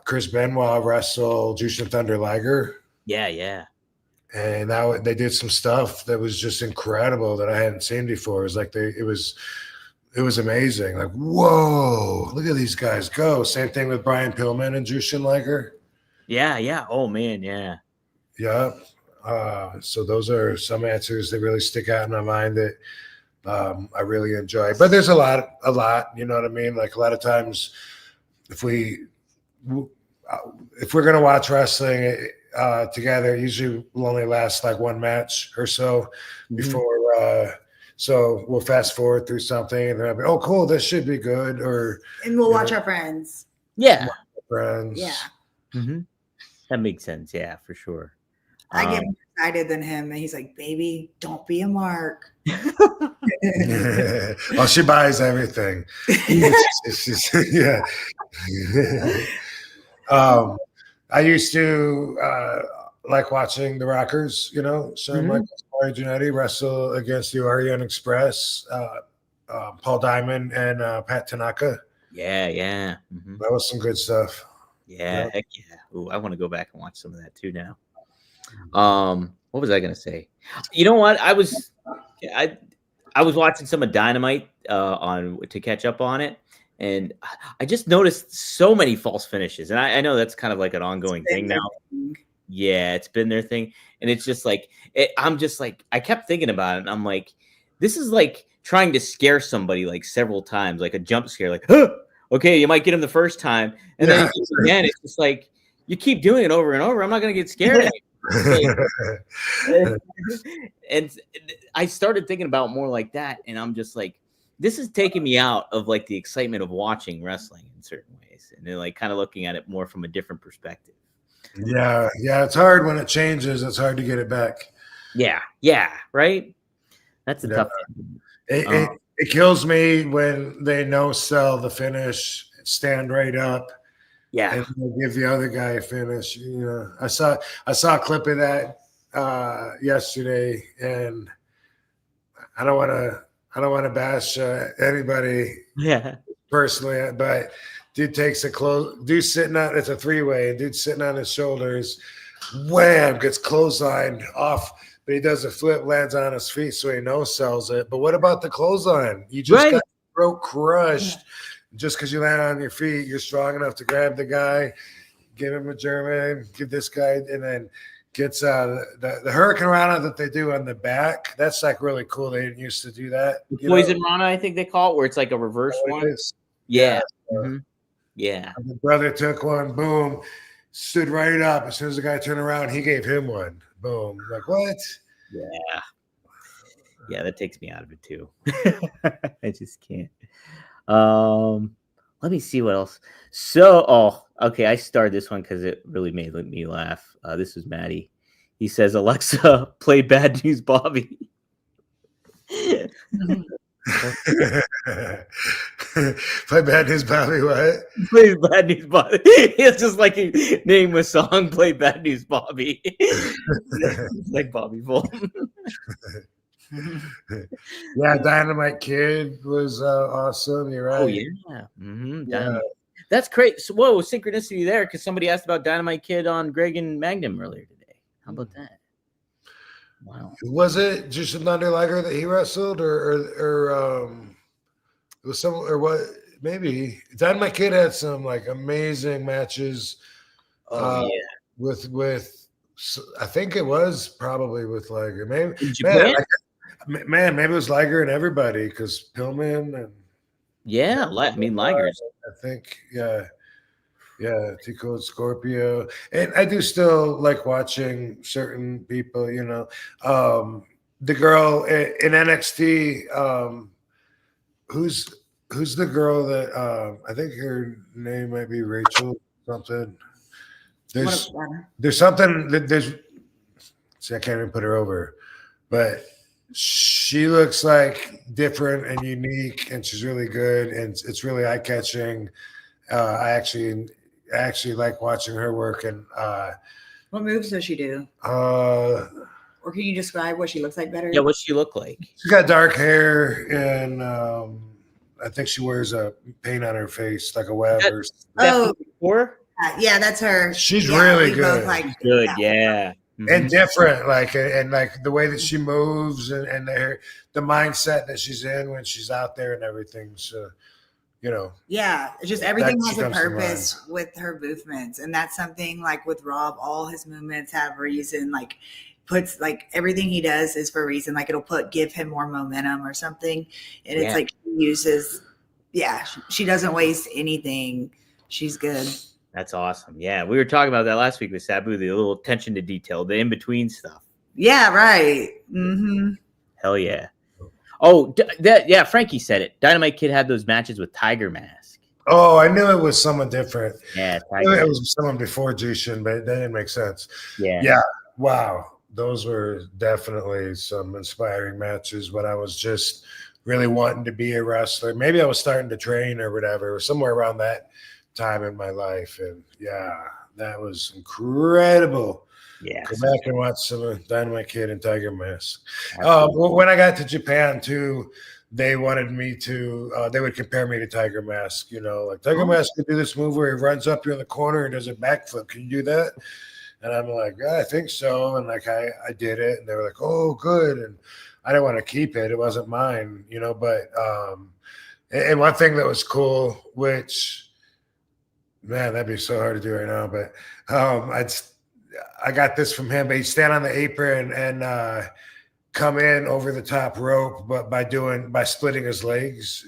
Chris Benoit wrestle Jushin Thunder Liger. Yeah. And they did some stuff that was just incredible that I hadn't seen before. It was like it was amazing. Like, whoa, look at these guys go. Same thing with Brian Pillman and Jushin Liger. Yeah. Oh man, yeah. Yeah. So those are some answers that really stick out in my mind that I really enjoy. But there's a lot, you know what I mean? Like a lot of times if we're going to watch wrestling together, it usually will only last like one match or so before, so we'll fast forward through something and then I'll be, oh, cool, this should be good. And we'll watch our friends. Yeah. Friends. Yeah. Mm-hmm. That makes sense. Yeah, for sure. I get more excited than him, and he's like, "Baby, don't be a mark." Well, she buys everything. Yeah. I used to like watching the Rockers, you know, Shawn Michaels, Mario Jannetty wrestle against the Orient Express, Paul Diamond and Pat Tanaka. Yeah. Mm-hmm. That was some good stuff. Yeah, heck yeah. Ooh, I want to go back and watch some of that too now. What was I gonna say? You know what? I was watching some of Dynamite to catch up on it, and I just noticed so many false finishes. And I know that's kind of like an ongoing thing now. Yeah, it's been their thing, and it's just like I'm just like I kept thinking about it, and I'm like, this is like trying to scare somebody like several times, like a jump scare, like, huh! Okay, you might get him the first time, and then again, it's just like you keep doing it over and over. I'm not gonna get scared anymore. And I started thinking about more like that, and I'm just like, this is taking me out of like the excitement of watching wrestling in certain ways, and then like kind of looking at it more from a different perspective. Yeah, it's hard when it changes. It's hard to get it back. Yeah, right. That's a tough thing. It kills me when they no-sell the finish, stand right up, and give the other guy a finish. You know, I saw a clip of that yesterday, and I don't want to bash anybody, personally, but dude takes dude sitting on, it's a three-way, and dude sitting on his shoulders, wham, gets clotheslined off. But he does a flip, lands on his feet, so he no-sells it. But what about the clothesline? You just got your throat crushed. Just because you land on your feet, you're strong enough to grab the guy, give him a German, give this guy, and then gets the Hurricane Rana that they do on the back. That's like really cool. They didn't used to do that. Poison Rana, I think they call it, where it's like a reverse one. Yeah. Yeah. The brother took one, boom, stood right up. As soon as the guy turned around, he gave him one. Boom. Like, what? Yeah. Yeah, that takes me out of it too. I just can't. Let me see what else. So, okay, I started this one because it really made me laugh. This was Maddie. He says, Alexa, play Bad News Bobby. Play Bad News Bobby, what? Play Bad News Bobby. It's just like he name a song, play Bad News Bobby. Like Bobby Fulton. Yeah, Dynamite Kid was awesome. You're right. Oh, yeah. Yeah. That's great. So, whoa, synchronicity there, because somebody asked about Dynamite Kid on Greg and Magnum earlier today. How about that? Wow. Was it Jushin Thunder Liger that he wrestled, or it was some, or what? Maybe Dynamite Kid had some like amazing matches. With I think it was probably with Liger. Maybe man, maybe it was Liger and everybody because Pillman and Liger's. I think Tico and Scorpio, and I do still like watching certain people. The girl in NXT, who's the girl that I think her name might be Rachel something. There's something that see, I can't even put her over, but she looks like different and unique, and she's really good, and it's really eye catching. I actually like watching her work. And what moves does she do? Or can you describe what she looks like better? Yeah, what's she look like? She's got dark hair, and I think she wears a paint on her face, like a web. Yeah, that's her. She's really good. Good, yeah. And different, like the way that she moves and the mindset that she's in when she's out there and everything. So, yeah, it's just everything has a purpose with her movements, and that's something like with Rob. All his movements have reason. Like puts like everything he does is for a reason. Like it'll give him more momentum or something, and it's like she uses. Yeah, she doesn't waste anything. She's good. That's awesome. Yeah, we were talking about that last week with Sabu, the little attention to detail, the in-between stuff. Yeah, right. Mm-hmm. Hell yeah. Oh, Frankie said it. Dynamite Kid had those matches with Tiger Mask. Oh, I knew it was someone different. Yeah, I knew it was someone before Jushin, but that didn't make sense. Yeah. Wow. Those were definitely some inspiring matches when I was just really wanting to be a wrestler. Maybe I was starting to train or whatever, or somewhere around that time in my life, and that was incredible. Yeah, go back and watch some of Dynamite Kid and Tiger Mask. When I got to Japan too, they wanted me to they would compare me to Tiger Mask. Like Tiger Mask could do this move where he runs up here in the corner and does a backflip. Can you do that? And I'm like, I think so. And like I did it, and they were like, oh, good. And I didn't want to keep it. It wasn't mine, but and one thing that was cool, which man, that'd be so hard to do right now. But I got this from him. But he'd stand on the apron and come in over the top rope, but by splitting his legs,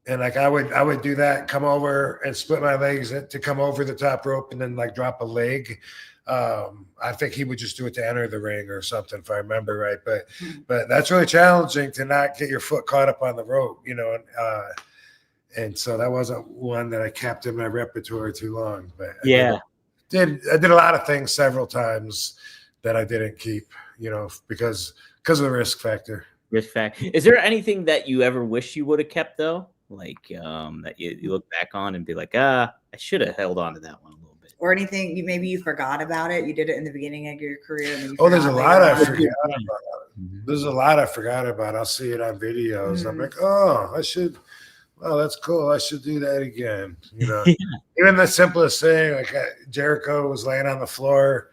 And like I would do that, come over and split my legs to come over the top rope, and then like drop a leg. I think he would just do it to enter the ring or something, if I remember right. But that's really challenging to not get your foot caught up on the rope, and so that wasn't one that I kept in my repertoire too long. But I did a lot of things several times that I didn't keep, because of the risk factor. Is there anything that you ever wish you would have kept though? Like that you look back on and be like, I should have held on to that one a little bit. Or anything you forgot about it. You did it in the beginning of your career. And there's a lot I forgot about. There's a lot I forgot about. I'll see it on videos. Mm-hmm. I'm like, I should. Oh, that's cool. I should do that again. Even the simplest thing, like Jericho was laying on the floor.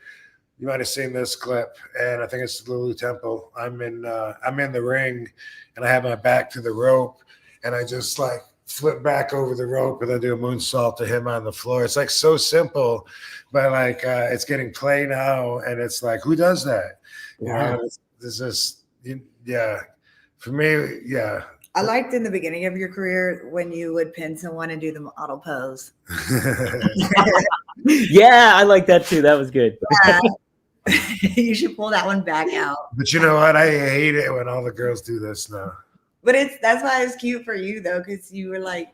You might have seen this clip, and I think it's Lulu Temple. I'm in the ring, and I have my back to the rope, and I just like flip back over the rope and then do a moonsault to him on the floor. It's like so simple, but like it's getting play now, and it's like, who does that? You know, this is for me, yeah. I liked in the beginning of your career when you would pin someone and do the model pose. Yeah, I like that too. That was good. Yeah. You should pull that one back out. But you know what? I hate it when all the girls do this now. But that's why it's cute for you though, because you were like,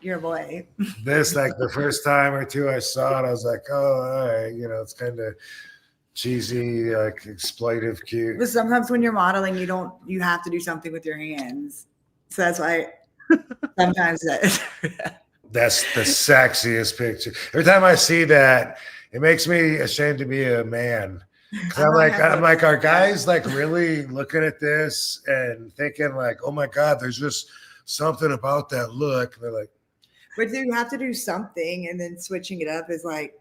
you're a boy. This, like the first time or two I saw it, I was like, oh, all right, you know, it's kind of cheesy, like exploitive, cute. But sometimes when you're modeling, you have to do something with your hands. So that's why sometimes that's the sexiest picture. Every time I see that, it makes me ashamed to be a man. I'm like, are guys like really looking at this and thinking like, oh my God, there's just something about that look. And they're like, but you have to do something, and then switching it up is like,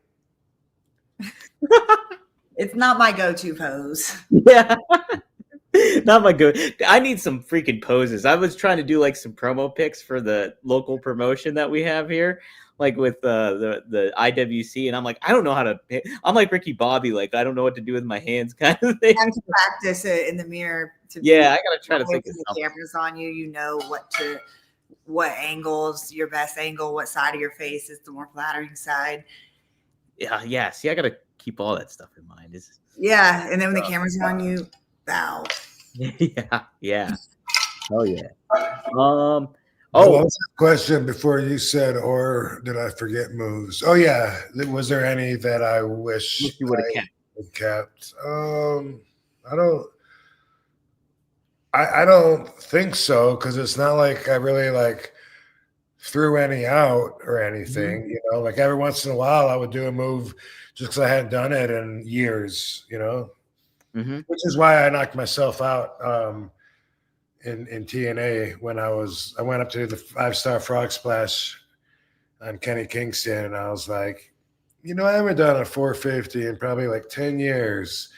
it's not my go-to pose. Yeah. Not my go. I need some freaking poses. I was trying to do like some promo pics for the local promotion that we have here, like with the IWC, and I'm like, I don't know how to. I'm like Ricky Bobby, like I don't know what to do with my hands, kind of thing. I have to practice it in the mirror. I gotta try to think of the cameras on you. You know what angles your best angle, what side of your face is the more flattering side. Yeah. See, I gotta keep all that stuff in mind. Yeah, and then when the camera's on you, bow. Yeah. Oh yeah. What was the question before you said, or did I forget moves? Oh yeah, was there any that I wish you would have kept? I don't think so, because it's not like I really like threw any out or anything. Mm-hmm. You know, like every once in a while I would do a move just because I hadn't done it in years. You know. Mm-hmm. Which is why I knocked myself out in TNA when I went up to the 5-star frog splash on Kenny Kingston, and I was like, you know, I haven't done a 450 in probably like 10 years.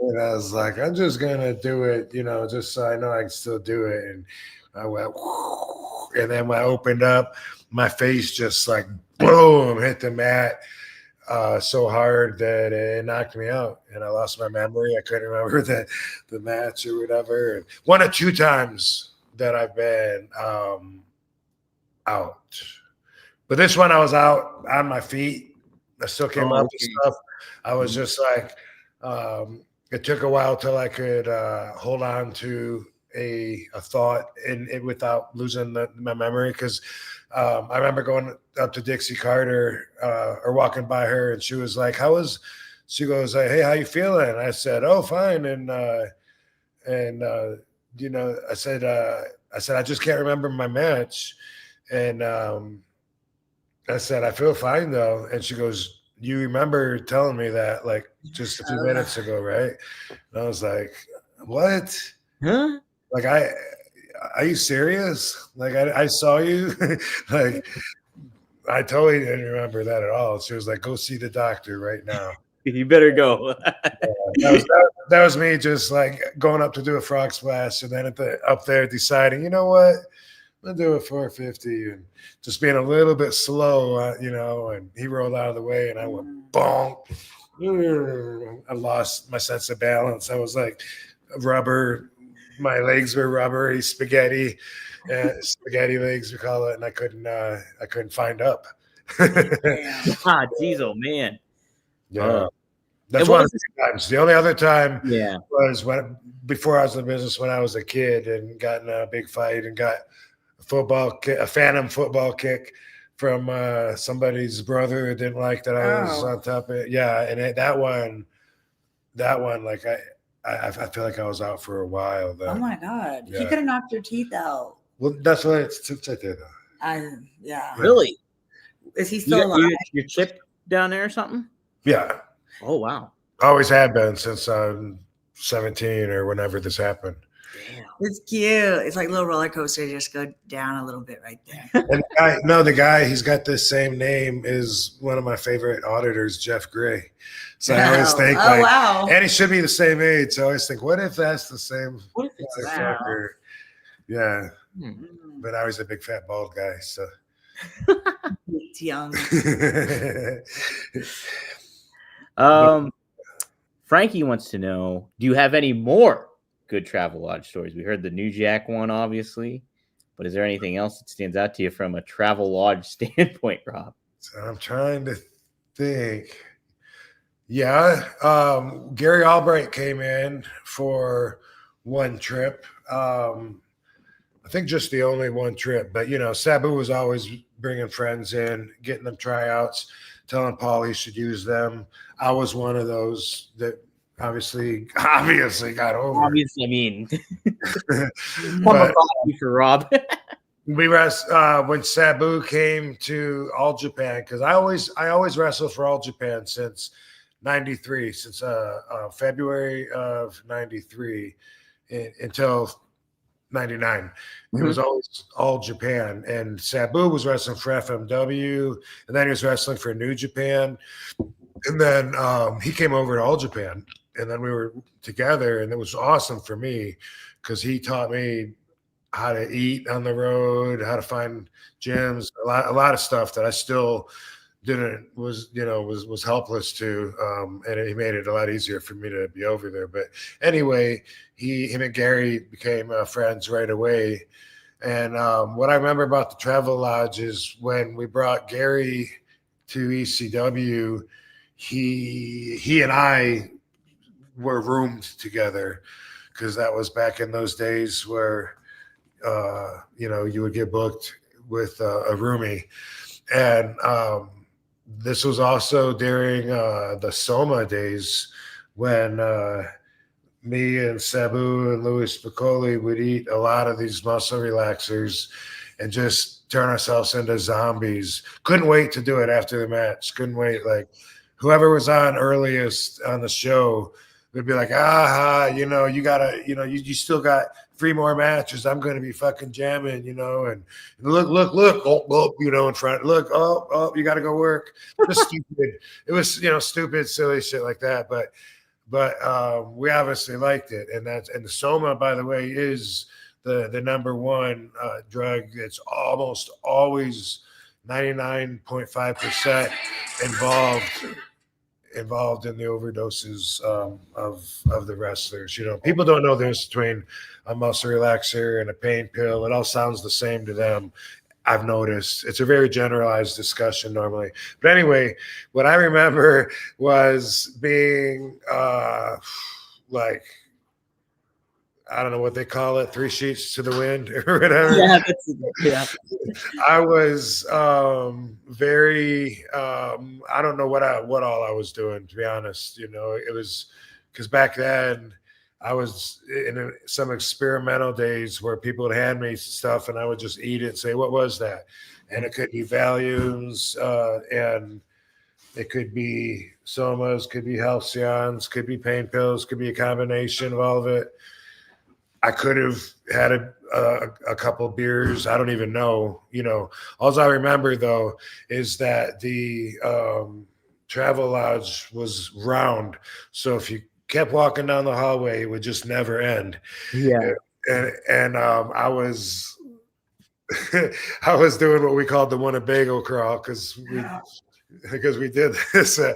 And I was like, I'm just gonna do it, you know, just so I know I can still do it. And I went, and then when I opened up, my face just like boom hit the mat. So hard that it knocked me out, and I lost my memory. I couldn't remember the match or whatever. And 1 or 2 times that I've been out, but this one I was out on my feet. I still came up with stuff. I was just like, it took a while till I could hold on to a thought and without losing my memory, because I remember going up to Dixie Carter or walking by her, and she was like, she goes, hey, how you feeling? I said, oh, fine. And you know, I said, I just can't remember my match. And I said, I feel fine though. And she goes, you remember telling me that like just a few minutes ago, right? And I was like, what? Huh? Like, are you serious? Like, I saw you. Like, I totally didn't remember that at all. She was like, go see the doctor right now. You better go. That was me just like going up to do a frog splash, and then up there deciding, you know what, I'm gonna do a 450 and just being a little bit slow, you know. And he rolled out of the way, and I went bonk. I lost my sense of balance. I was like rubber. My legs were rubbery, spaghetti legs, we call it, and I couldn't find up. Geez, oh man. Yeah. That's one of the times. The only other time was before I was in the business, when I was a kid and got in a big fight and got a phantom football kick from somebody's brother who didn't like that I was on top of it. Yeah, and that one, like I feel like I was out for a while. Then. Oh my God! Yeah. He could have knocked your teeth out. Well, that's what it's right there, though. Yeah. Really? Is he still alive? Your chip down there or something? Yeah. Oh wow. Always have been since I'm 17 or whenever this happened. Damn. It's cute. It's like a little roller coaster. Just go down a little bit right there. And the guy, he's got the same name as one of my favorite auditors, Jeff Gray. So I always think, wow. And he should be the same age. So I always think, what if that's the same? What if it's fucker? Yeah. But I was a big fat bald guy, so It's young. Frankie wants to know, do you have any more good travel lodge stories? We heard the New Jack one, obviously, but is there anything else that stands out to you from a travel lodge standpoint, Rob? So I'm trying to think. Yeah, Gary Albright came in for one trip. I think just the only one trip, but Sabu was always bringing friends in, getting them tryouts, telling Paul he should use them. I was one of those that obviously got over. Obviously, I mean, but, for Rob. we when Sabu came to All Japan, because I always wrestled for All Japan since '93, since February of '93 until '99. It was always All Japan, and Sabu was wrestling for FMW, and then he was wrestling for New Japan, and then he came over to All Japan, and then we were together, and it was awesome for me because he taught me how to eat on the road, how to find gyms, a lot of stuff that I still was helpless to, and it made it a lot easier for me to be over there. But anyway, him and Gary became friends right away. And what I remember about the travel lodge is when we brought Gary to ECW, he and I were roomed together, because that was back in those days where you would get booked with a roomie. And this was also during the Soma days when me and Sabu and Louis Piccoli would eat a lot of these muscle relaxers and just turn ourselves into zombies. Couldn't wait to do it after the match. Couldn't wait. Like, whoever was on earliest on the show would be like, you gotta, you still got 3 more matches. I'm going to be fucking jamming, and look, in front. Look, you got to go work. Just stupid. It was, stupid, silly shit like that. But we obviously liked it, and the Soma, by the way, is the number one drug that's almost always 99.5% involved in the overdoses of the wrestlers. People don't know the difference between a muscle relaxer and a pain pill. It all sounds the same to them. I've noticed it's a very generalized discussion normally. But anyway, what I remember was being like, I don't know what they call it, 3 sheets to the wind or whatever. Yeah. I was very I don't know what all I was doing, to be honest. It was because back then I was in some experimental days where people would hand me stuff and I would just eat it and say, what was that? And it could be Valiums, and it could be Somas, could be Halcyons, could be pain pills, could be a combination of all of it. I could have had a couple beers. I don't even know. All I remember, though, is that the travel lodge was round. So if you kept walking down the hallway, it would just never end. Yeah. And I was I was doing what we called the Winnebago crawl because we did this a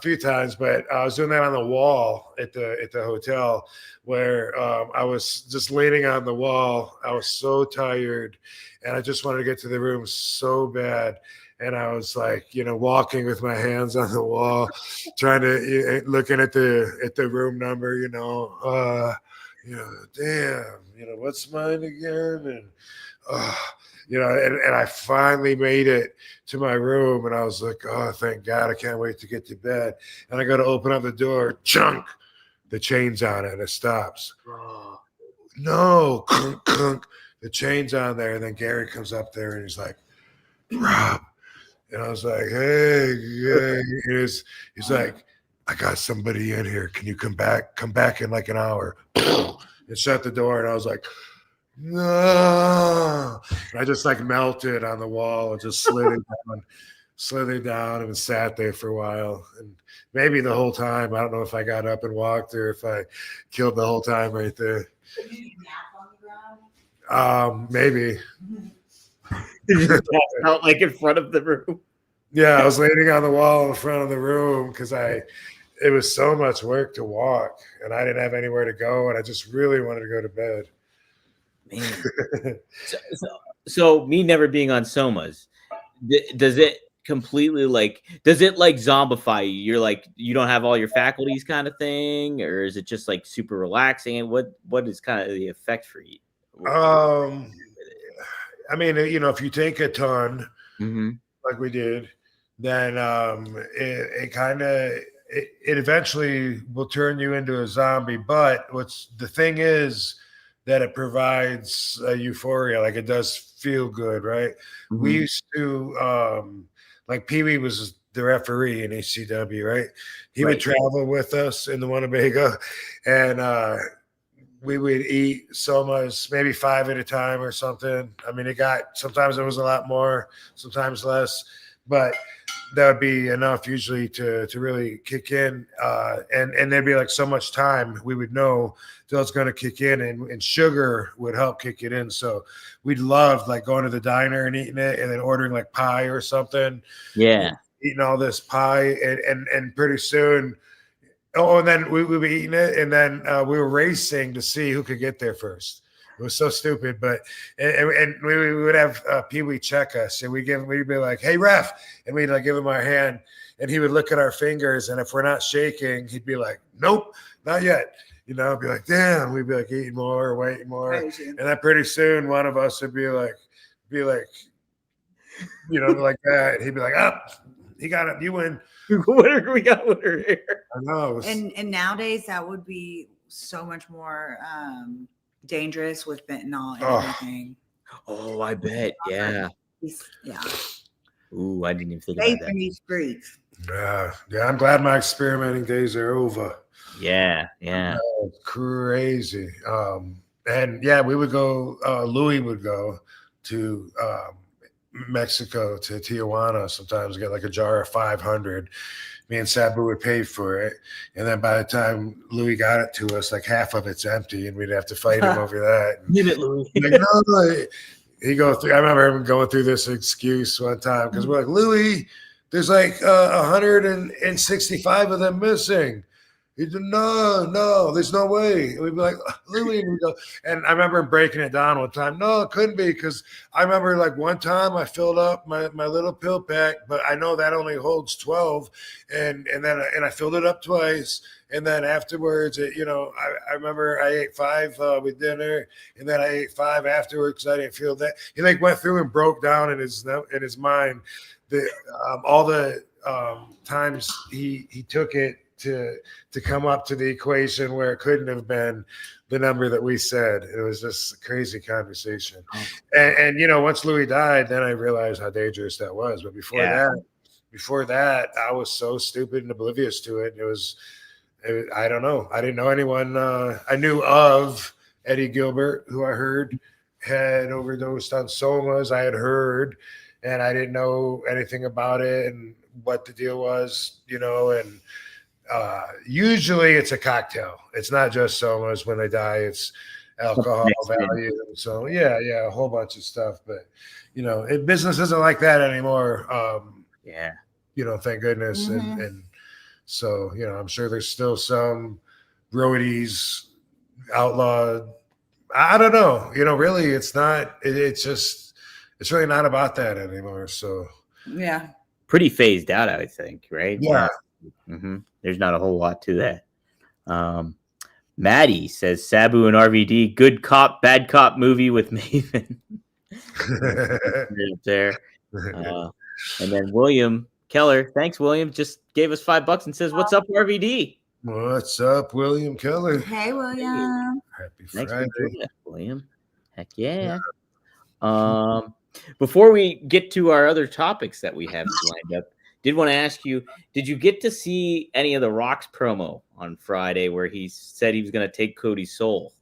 few times, but I was doing that on the wall at the hotel where I was just leaning on the wall. I was so tired and I just wanted to get to the room so bad. And I was like, walking with my hands on the wall, trying to looking at the room number, damn, what's mine again? And and I finally made it to my room, and I was like, oh, thank God, I can't wait to get to bed. And I go to open up the door, chunk, the chain's on it, and it stops. Oh, no, clunk, clunk, the chain's on there. And then Gary comes up there, and he's like, Rob. And I was like, hey. He's like, I got somebody in here. Can you come back in like an hour? And shut the door, and I was like, no. And I just like melted on the wall and just slithered down and sat there for a while. And maybe the whole time, I don't know if I got up and walked or if I killed the whole time right there. Did you nap on the ground? Maybe. Did you just pass out like in front of the room? Yeah, I was leaning on the wall in front of the room because it was so much work to walk, and I didn't have anywhere to go, and I just really wanted to go to bed. Man. So me never being on Somas, does it completely does it zombify you? You're like, you don't have all your faculties kind of thing, or is it just like super relaxing? And what is kind of the effect for you? I mean, if you take a ton like we did, then it kind of it eventually will turn you into a zombie. But the thing is that it provides a euphoria, like it does feel good, right? We used to like Pee Wee was the referee in HCW, right? He would travel with us in the Winnebago, and we would eat Somas maybe 5 at a time or something. I mean, sometimes it was a lot more, sometimes less, but that would be enough usually to really kick in. And there'd be like so much time we would know till it's going to kick in, and sugar would help kick it in. So we'd love like going to the diner and eating it, and then ordering like pie or something. Yeah. Eating all this pie, and pretty soon, and then we would be eating it, and then we were racing to see who could get there first. It was so stupid, but and we would have Pee Wee check us, and we'd be like, "Hey, ref," and we'd like give him our hand, and he would look at our fingers, and if we're not shaking, he'd be like, "Nope, not yet." Be like, "Damn," we'd be like eating more, waiting more, and then pretty soon one of us would be like, like that, and he'd be like, "Up, he got it, you win." We got winner here. I know. And nowadays that would be so much more dangerous with fentanyl and everything. Oh, I bet. Yeah. Yeah. Ooh, I didn't even think about that. These streets. Yeah. I'm glad my experimenting days are over. Yeah. Crazy. And yeah, we would go. Louis would go to Mexico, to Tijuana sometimes, get like a jar of 500. Me and Sabu would pay for it, and then by the time Louis got it to us, like half of it's empty, and we'd have to fight him over that. Give it, Louis. I remember him going through this excuse one time because we're like, "Louis, there's like 165 of them missing." He said, no, there's no way. And we'd be like, "Louis," and we go. And I remember him breaking it down one time. No, it couldn't be, because I remember like one time I filled up my little pill pack, but I know that only holds 12, and then I filled it up twice, and then afterwards, I remember I ate 5 with dinner, and then I ate 5 afterwards because I didn't feel that. He like went through and broke down in his mind all the times he took it to come up to the equation where it couldn't have been the number that we said. It was just a crazy conversation. And once Louis died, then I realized how dangerous that was. But before that, I was so stupid and oblivious to it. I don't know. I didn't know anyone. I knew of Eddie Gilbert, who I heard had overdosed on Somas. I had heard, and I didn't know anything about it and what the deal was, and usually it's a cocktail. It's not just Somas. When they die, it's alcohol value. So yeah, a whole bunch of stuff. But business isn't like that anymore. Thank goodness. And so I'm sure there's still some roadies outlawed. I don't know. Really, it's not. It's really not about that anymore. So yeah, pretty phased out, I would think. Right? Yeah. Mm-hmm. There's not a whole lot to that. Maddie says Sabu and RVD, good cop, bad cop movie with Maven. There. And then William Keller, thanks, William, just gave us $5 and says, "What's up, RVD?" What's up, William Keller? Hey, William. Happy Thanks Friday, for doing that, William. Heck yeah. Before we get to our other topics that we have lined up, did want to ask you, did you get to see any of the Rocks promo on Friday where he said he was going to take Cody's soul?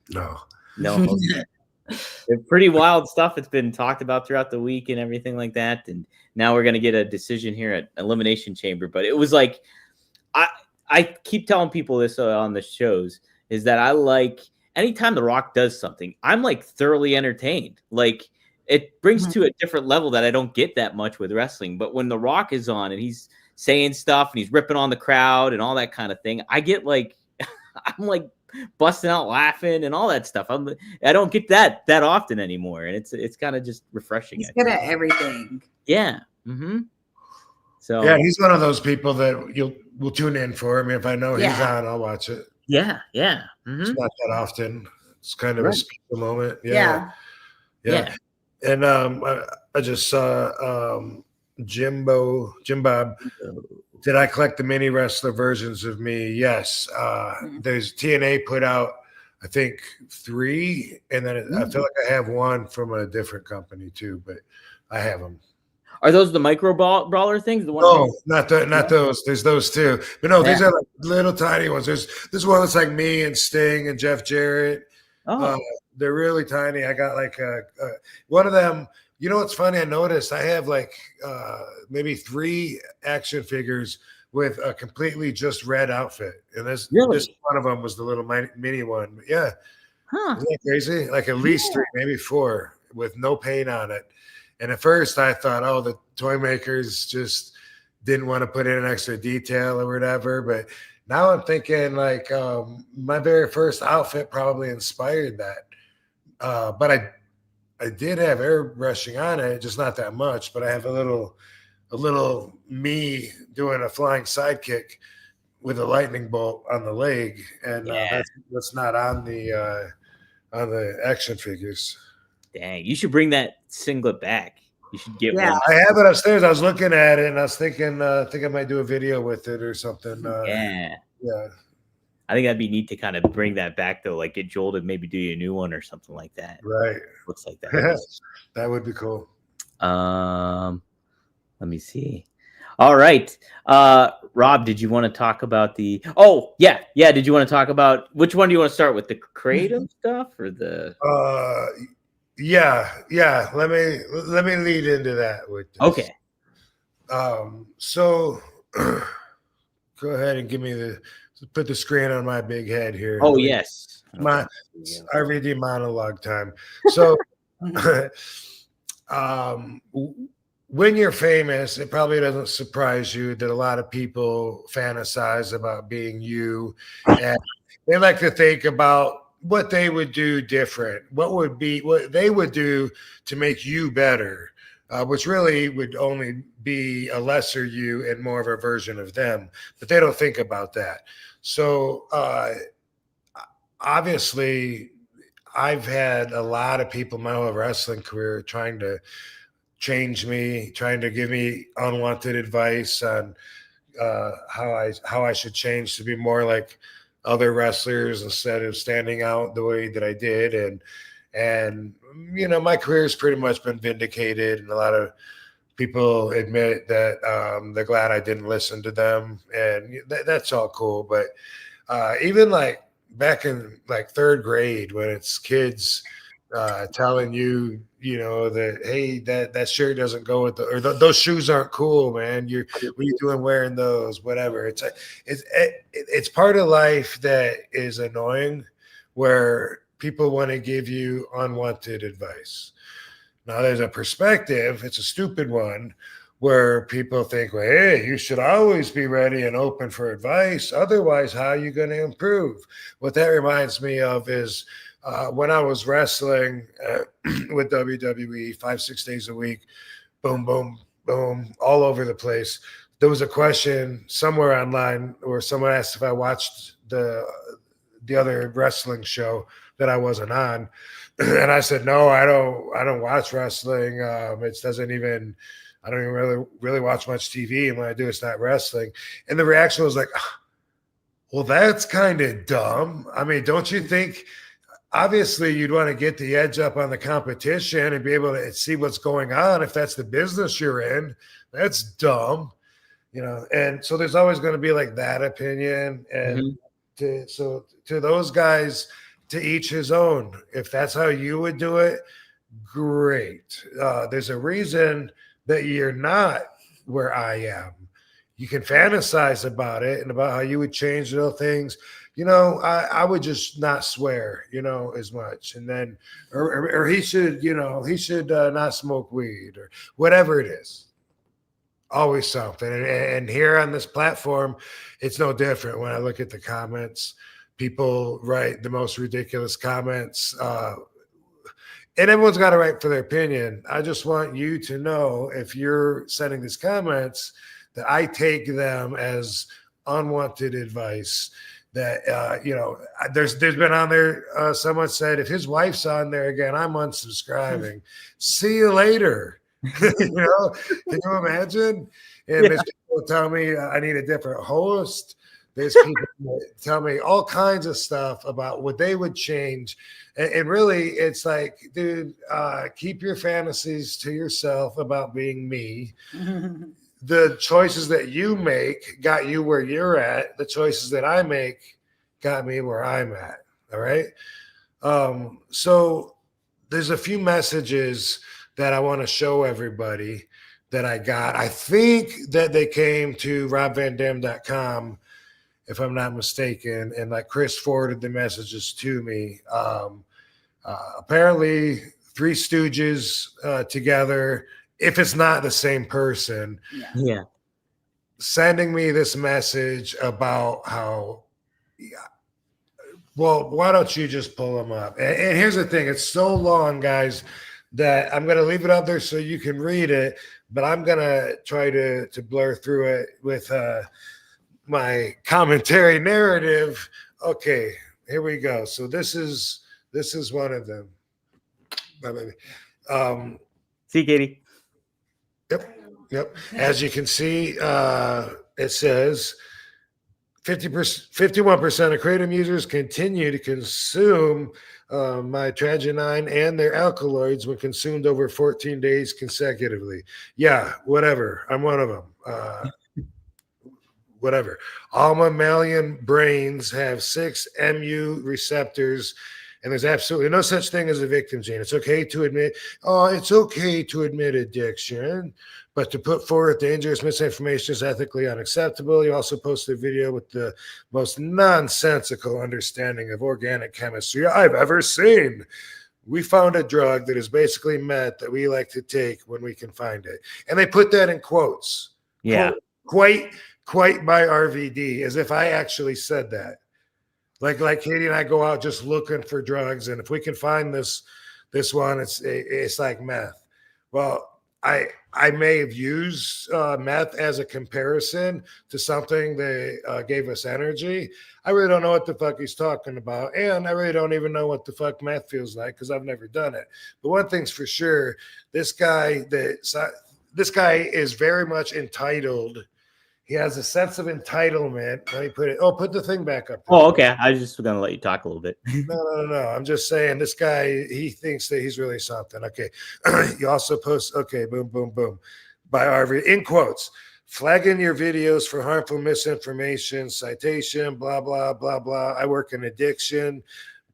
No. They're pretty wild stuff. It's been talked about throughout the week and everything like that. And now we're going to get a decision here at Elimination Chamber. But it was like, I keep telling people this on the shows, is that I like anytime The Rock does something, I'm like thoroughly entertained. Like it brings to a different level that I don't get that much with wrestling. But when The Rock is on and he's saying stuff and he's ripping on the crowd and all that kind of thing, I get like, I'm like busting out laughing and all that stuff. I don't get that often anymore, and it's kind of just refreshing. He's good at everything. Yeah. Mm-hmm. So yeah, he's one of those people that we'll tune in for. I mean, if I know he's on, I'll watch it. Yeah. Mm-hmm. It's not that often. It's kind of a special moment. Yeah. And I just saw Jim Bob. Did I collect the mini wrestler versions of me? Yes. There's TNA put out, I think 3, and then I feel like I have one from a different company too, but I have them. Are those the micro brawler things? No, not those. There's those too, but no, these are like little tiny ones. There's this one that's like me and Sting and Jeff Jarrett. They're really tiny. I got like one of them. You know what's funny? I noticed I have like maybe 3 action figures with a completely just red outfit, and this one of them was the little mini one. But yeah, isn't that crazy? Like at least 3, maybe 4, with no paint on it. And at first I thought, oh, the toy makers just didn't want to put in an extra detail or whatever. But now I'm thinking like my very first outfit probably inspired that. But I did have airbrushing on it, just not that much. But I have a little me doing a flying sidekick with a lightning bolt on the leg, and that's not on the action figures. Dang, you should bring that singlet back. You should get one. I have it upstairs. I was looking at it and I was thinking, I think I might do a video with it or something. Yeah. I think that'd be neat to kind of bring that back though, like get Joel to maybe do you a new one or something like that. Right. Looks like that. That would be cool. Let me see. All right. Rob, did you want to talk about the did you want to talk about which one do you want to start with? The creative stuff or the Yeah. Let me lead into that with this. Okay. So go ahead and put the screen on my big head here. Oh, yes. My RVD monologue time. So when you're famous, it probably doesn't surprise you that a lot of people fantasize about being you, and they like to think about what they would do different, what they would do to make you better, which really would only be a lesser you and more of a version of them, but they don't think about that. So obviously I've had a lot of people in my whole wrestling career trying to change me, trying to give me unwanted advice on how I should change to be more like other wrestlers instead of standing out the way that I did. And you know, my career's pretty much been vindicated, and a lot of people admit that they're glad I didn't listen to them, and that's all cool. But even like back in like 3rd grade, when it's kids telling you, you know, that, hey, that shirt doesn't go with those shoes aren't cool, man. What are you doing wearing those? Whatever. It's part of life that is annoying, where people want to give you unwanted advice. Now there's a perspective, it's a stupid one, where people think, well, hey, you should always be ready and open for advice. Otherwise, how are you going to improve? What that reminds me of is when I was wrestling with WWE 5-6 days a week, boom, boom, boom, all over the place. There was a question somewhere online where someone asked if I watched the other wrestling show that I wasn't on. And I said, no, I don't watch wrestling. I don't even really watch much TV. And when I do, it's not wrestling. And the reaction was like, well, that's kind of dumb. I mean, don't you think, obviously you'd want to get the edge up on the competition and be able to see what's going on. If that's the business you're in, that's dumb, you know? And so there's always going to be like that opinion. And to those guys, to each his own. If that's how you would do it, great. There's a reason that you're not where I am. you can fantasize about it and about how you would change little things. You know, I would just not swear, you know, as much. And then, or he should, you know, he should not smoke weed or whatever it is. Always something. And here on this platform, it's no different. When I look at the comments, people write the most ridiculous comments. And everyone's got a right for their opinion. I just want you to know, if you're sending these comments, that I take them as unwanted advice. That you know, there's been on there. Someone said, if his wife's on there again, I'm unsubscribing. See you later. You know, can you imagine? And there's people tell me I need a different host. There's people that tell me all kinds of stuff about what they would change. And really, it's like, dude, keep your fantasies to yourself about being me. The choices that you make got you where you're at. The choices that I make got me where I'm at. All right. So there's a few messages that I want to show everybody that I got. I think that they came to robvandam.com, if I'm not mistaken. And like Chris forwarded the messages to me. Apparently Three Stooges together, if it's not the same person, sending me this message about how, well, why don't you just pull them up? And here's the thing. It's so long, guys, that I'm going to leave it up there so you can read it, but I'm going to try to blur through it with my commentary narrative. Okay, here we go. So this is one of them. Bye, baby. See, Katie. Yep. As you can see, it says 51% of kratom users continue to consume my Tragenine and their alkaloids when consumed over 14 days consecutively. Yeah, whatever. I'm one of them. Whatever. All mammalian brains have 6 mu receptors, and there's absolutely no such thing as a victim gene. It's okay to admit, addiction, but to put forth dangerous misinformation is ethically unacceptable. You also posted a video with the most nonsensical understanding of organic chemistry I've ever seen. We found a drug that is basically meth that we like to take when we can find it. And they put that in quotes. Yeah. Quite by RVD, as if I actually said that. Like Katie and I go out just looking for drugs, and if we can find this one, it's like meth. Well, I may have used meth as a comparison to something that gave us energy. I really don't know what the fuck he's talking about, and I really don't even know what the fuck meth feels like because I've never done it. But one thing's for sure, this guy is very much entitled. He has a sense of entitlement. Let me put it. Oh, put the thing back up. Oh, okay. I was just going to let you talk a little bit. No. I'm just saying this guy, he thinks that he's really something. Okay. You also post, okay, boom, boom, boom. By RV, in quotes, flagging your videos for harmful misinformation, citation, blah, blah, blah, blah. I work in addiction,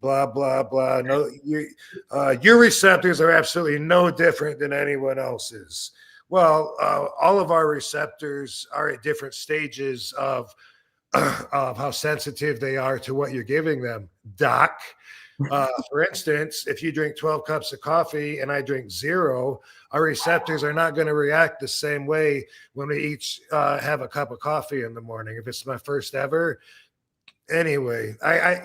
blah, blah, blah. No, your receptors are absolutely no different than anyone else's. Well, all of our receptors are at different stages of how sensitive they are to what you're giving them. Doc, for instance, if you drink 12 cups of coffee and I drink 0, our receptors are not going to react the same way when we each have a cup of coffee in the morning. If it's my first ever. Anyway, I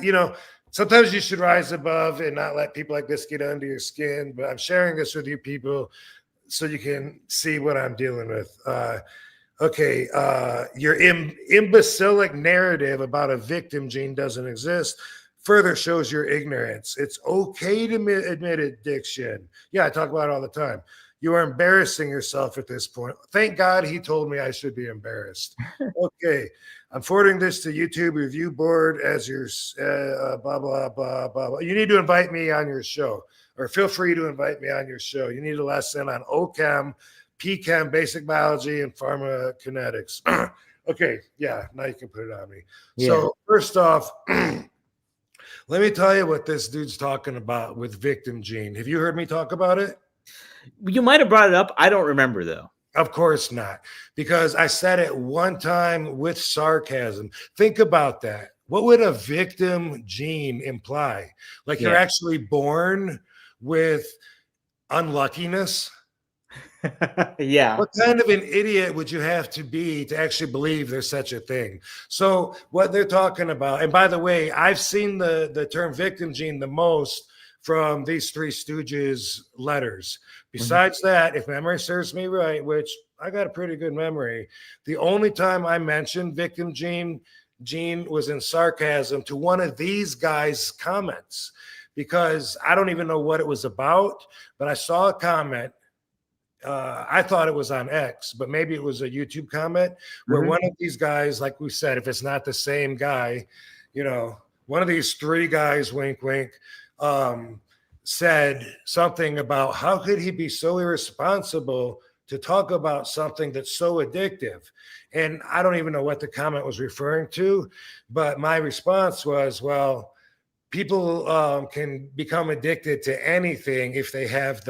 sometimes you should rise above and not let people like this get under your skin. But I'm sharing this with you people so you can see what I'm dealing with. Your imbecilic narrative about a victim gene doesn't exist. Further shows your ignorance. It's okay to admit addiction. Yeah, I talk about it all the time. You are embarrassing yourself at this point. Thank God he told me I should be embarrassed. Okay, I'm forwarding this to YouTube review board as your blah, blah, blah, blah, blah. You need to invite me on your show. Or feel free to invite me on your show. You need a lesson on OChem, PChem, basic biology, and pharmacokinetics. Okay, yeah, now you can put it on me. Yeah. So first off, let me tell you what this dude's talking about with victim gene. Have you heard me talk about it? You might have brought it up. I don't remember, though. Of course not, because I said it one time with sarcasm. Think about that. What would a victim gene imply? Like you're actually born with unluckiness? Yeah. What kind of an idiot would you have to be to actually believe there's such a thing? So what they're talking about, and by the way, I've seen the term victim gene the most from these Three Stooges letters. Besides that, if memory serves me right, which I got a pretty good memory, the only time I mentioned victim gene was in sarcasm to one of these guys' comments, because I don't even know what it was about, but I saw a comment. I thought it was on X, but maybe it was a YouTube comment where one of these guys, like we said, if it's not the same guy, one of these three guys, wink, wink, said something about how could he be so irresponsible to talk about something that's so addictive. And I don't even know what the comment was referring to, but my response was, well, people can become addicted to anything if they have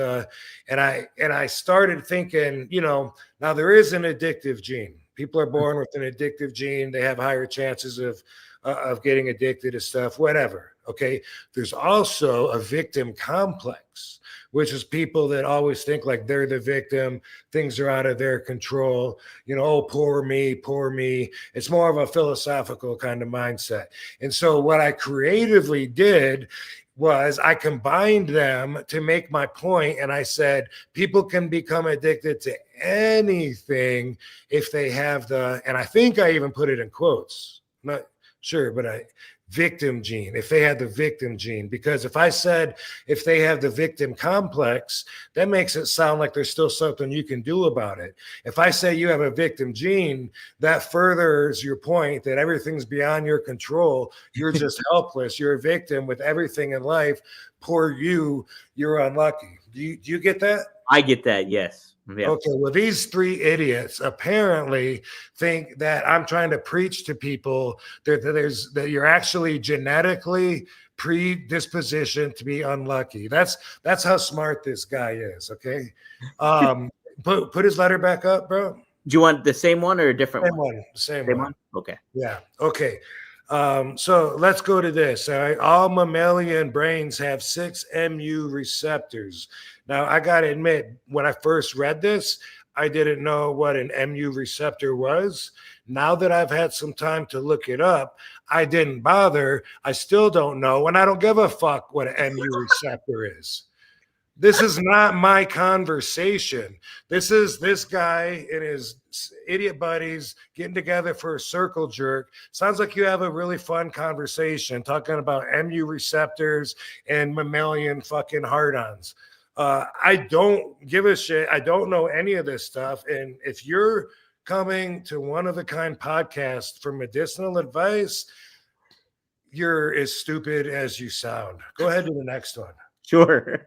and I started thinking, now there is an addictive gene. People are born with an addictive gene. They have higher chances of getting addicted to stuff, whatever. Okay. There's also a victim complex, which is people that always think like they're the victim. Things are out of their control. Oh, poor me, poor me. It's more of a philosophical kind of mindset. And so what I creatively did was I combined them to make my point. And I said, people can become addicted to anything if they have and I think I even put it in quotes. I'm not sure, but victim gene, if they had the victim gene, because if I said if they have the victim complex, that makes it sound like there's still something you can do about it. If I say you have a victim gene, that furthers your point that everything's beyond your control. You're just helpless. You're a victim with everything in life. Poor you, you're unlucky. Do you get that? I get that, yes. Yeah. Okay, well, these three idiots apparently think that I'm trying to preach to people that you're actually genetically predispositioned to be unlucky. That's how smart this guy is. Okay, put his letter back up, bro. Do you want the same one or a different one? Same one. Okay. Yeah. Okay. So let's go to this. All right. All mammalian brains have 6 mu receptors. Now, I got to admit, when I first read this, I didn't know what an mu receptor was. Now that I've had some time to look it up, I didn't bother. I still don't know, and I don't give a fuck what an mu receptor is. This is not my conversation. This is this guy and his idiot buddies getting together for a circle jerk. Sounds like you have a really fun conversation talking about mu receptors and mammalian fucking hard-ons. I don't give a shit. I don't know any of this stuff. And if you're coming to One of a Kind podcast for medicinal advice, you're as stupid as you sound. Go ahead to the next one. Sure.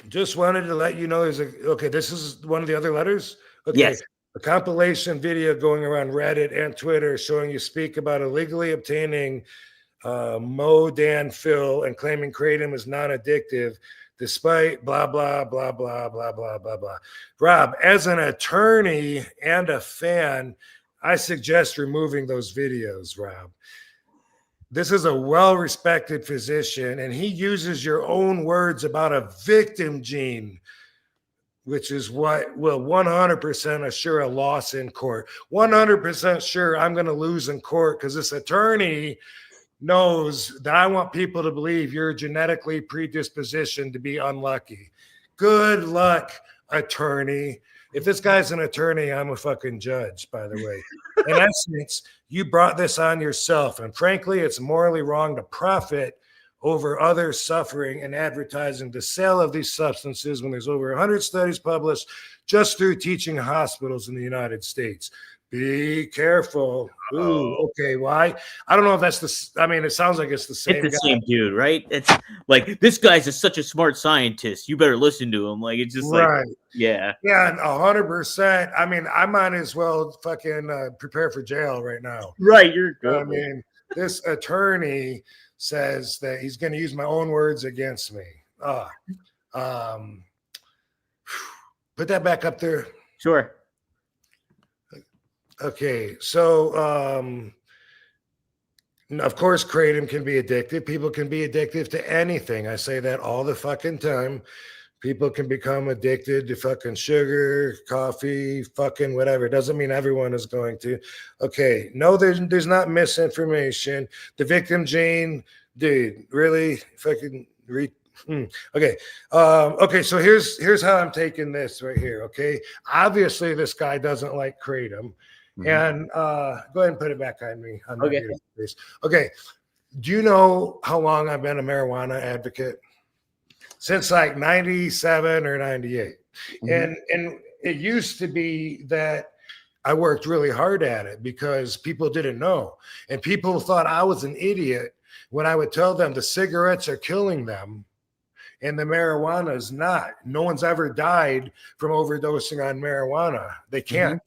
Just wanted to let you know okay, this is one of the other letters. Okay. Yes. A compilation video going around Reddit and Twitter showing you speak about illegally obtaining modafinil and claiming kratom is non-addictive despite blah blah blah blah blah blah blah blah. Rob, as an attorney and a fan, I suggest removing those videos, Rob. This is a well-respected physician, and he uses your own words about a victim gene, which is what will 100% assure a loss in court. 100% sure I'm going to lose in court because this attorney knows that I want people to believe you're genetically predispositioned to be unlucky. Good luck, attorney. If this guy's an attorney, I'm a fucking judge, by the way. In essence, you brought this on yourself. And frankly, it's morally wrong to profit over others suffering and advertising the sale of these substances when there's over 100 studies published just through teaching hospitals in the United States. Be careful. Ooh, okay. Why? I don't know if that's it sounds like it's the same. It's the same dude, right? It's like, this guy's such a smart scientist. You better listen to him. Like, it's just right. Yeah. Yeah, 100%. I mean, I might as well fucking prepare for jail right now. Right. You're good. I mean, this attorney says that he's going to use my own words against me. Put that back up there. Sure. Okay, so of course, kratom can be addictive. People can be addictive to anything. I say that all the fucking time. People can become addicted to fucking sugar, coffee, fucking whatever. It doesn't mean everyone is going to. Okay, no, there's not misinformation. The victim gene, dude, really fucking Okay. Okay, so here's how I'm taking this right here. Okay. Obviously, this guy doesn't like kratom. And go ahead and put it back on me. On my beautiful face. Okay. Do you know how long I've been a marijuana advocate? Since like 97 or 98. And it used to be that I worked really hard at it because people didn't know. And people thought I was an idiot when I would tell them the cigarettes are killing them and the marijuana is not. No one's ever died from overdosing on marijuana. They can't.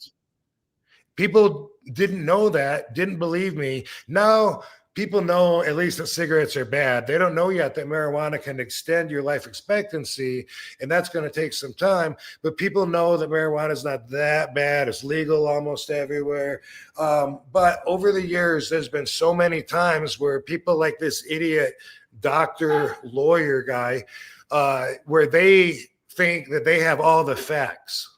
People didn't know that, didn't believe me. Now people know at least that cigarettes are bad. They don't know yet that marijuana can extend your life expectancy, and that's going to take some time. But people know that marijuana is not that bad. It's legal almost everywhere. But over the years, there's been so many times where people like this idiot doctor, lawyer guy, where they think that they have all the facts.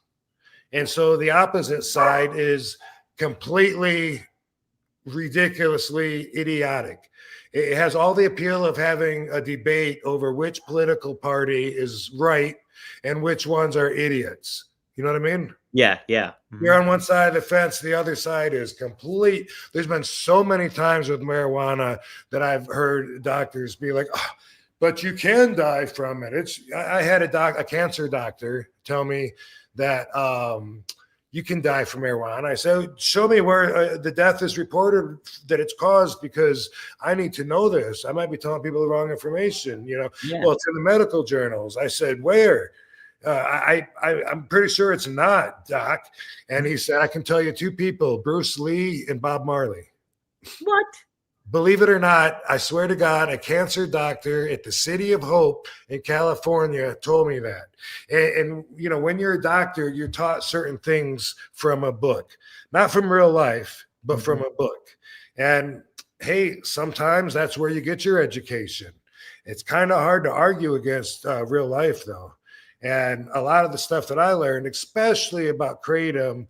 And so the opposite side is completely ridiculously idiotic. It has all the appeal of having a debate over which political party is right and which ones are idiots. You know what I mean? Yeah. You're on one side of the fence, the other side is complete. There's been so many times with marijuana that I've heard doctors be like, oh, but you can die from it. I had a cancer doctor tell me that you can die from marijuana. I said, show me where the death is reported that it's caused, because I need to know this. I might be telling people the wrong information. Well, it's in the medical journals. I said, where? I'm pretty sure it's not, Doc. And he said, I can tell you two people, Bruce Lee and Bob Marley. What? Believe it or not, I swear to God, a cancer doctor at the City of Hope in California told me that. And when you're a doctor, you're taught certain things from a book, not from real life, but from a book. And hey, sometimes that's where you get your education. It's kind of hard to argue against real life, though. And a lot of the stuff that I learned, especially about kratom,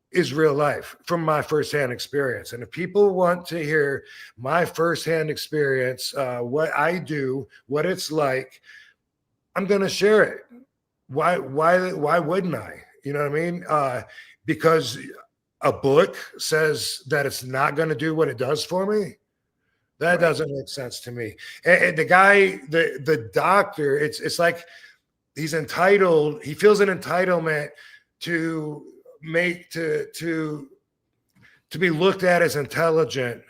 is real life from my firsthand experience. And if people want to hear my firsthand experience, what I do, what it's like, I'm going to share it. Why wouldn't I? You know what I mean? Because a book says that it's not going to do what it does for me. That doesn't make sense to me. And the guy, the doctor, it's like he's entitled. He feels an entitlement to be looked at as intelligent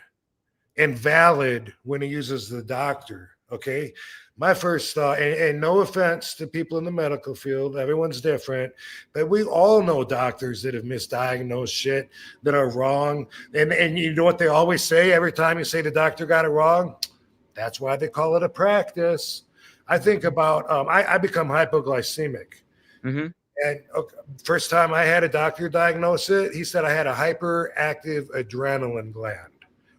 and valid when he uses the doctor. Okay. My first thought, and no offense to people in the medical field, everyone's different, but we all know doctors that have misdiagnosed shit that are wrong. And you know what they always say every time you say the doctor got it wrong? That's why they call it a practice. I think about, I become hypoglycemic. And first time I had a doctor diagnose it, he said I had a hyperactive adrenaline gland.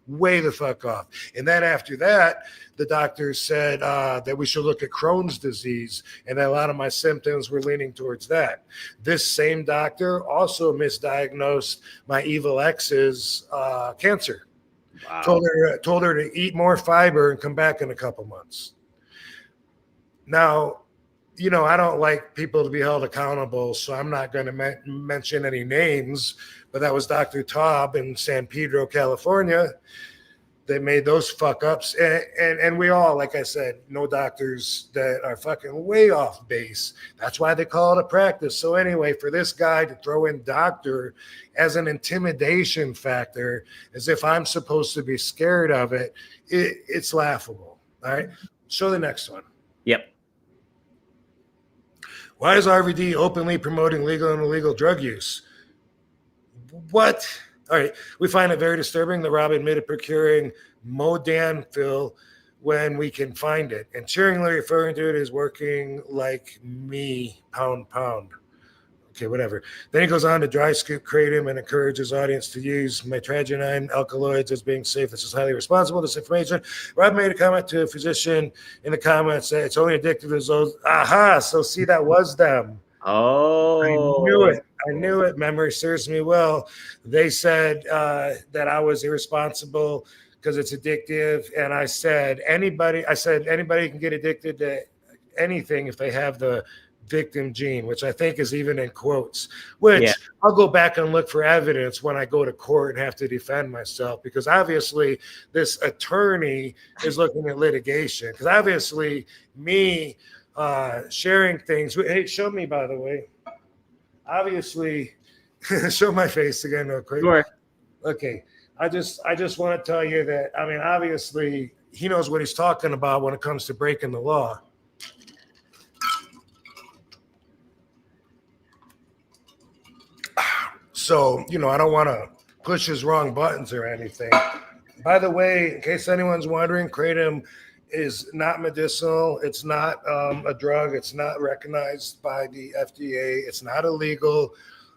Way the fuck off. And then after that, the doctor said that we should look at Crohn's disease, and a lot of my symptoms were leaning towards that. This same doctor also misdiagnosed my evil ex's cancer. Wow. Told her to eat more fiber and come back in a couple months. Now, I don't like people to be held accountable, so I'm not going to mention any names, but that was Dr. Taub in San Pedro, California. They made those fuck ups. And we all, like I said, know doctors that are fucking way off base. That's why they call it a practice. So anyway, for this guy to throw in doctor as an intimidation factor, as if I'm supposed to be scared of it, it's laughable. All right. Show the next one. Yep. Why is RVD openly promoting legal and illegal drug use? What? All right. We find it very disturbing that Rob admitted procuring modafinil when we can find it, and cheeringly referring to it as working like me, pound. Okay, whatever. Then he goes on to dry scoop kratom and encourage his audience to use mitragynine alkaloids as being safe. This is highly responsible. This information. Rob made a comment to a physician in the comments that it's only addictive to those. Aha! So see, that was them. Oh, I knew it. I knew it. Memory serves me well. They said that I was irresponsible because it's addictive, and I said anybody can get addicted to anything if they have the victim gene, which I think is even in quotes, which I'll go back and look for evidence when I go to court and have to defend myself, because obviously this attorney is looking at litigation, because obviously me sharing things. Hey, show me, by the way. Obviously, show my face again real quick. Sure. Okay. I just want to tell you that, I mean, obviously he knows what he's talking about when it comes to breaking the law. So, you know, I don't want to push his wrong buttons or anything. By the way, in case anyone's wondering, kratom is not medicinal. It's not a drug. It's not recognized by the FDA. It's not illegal.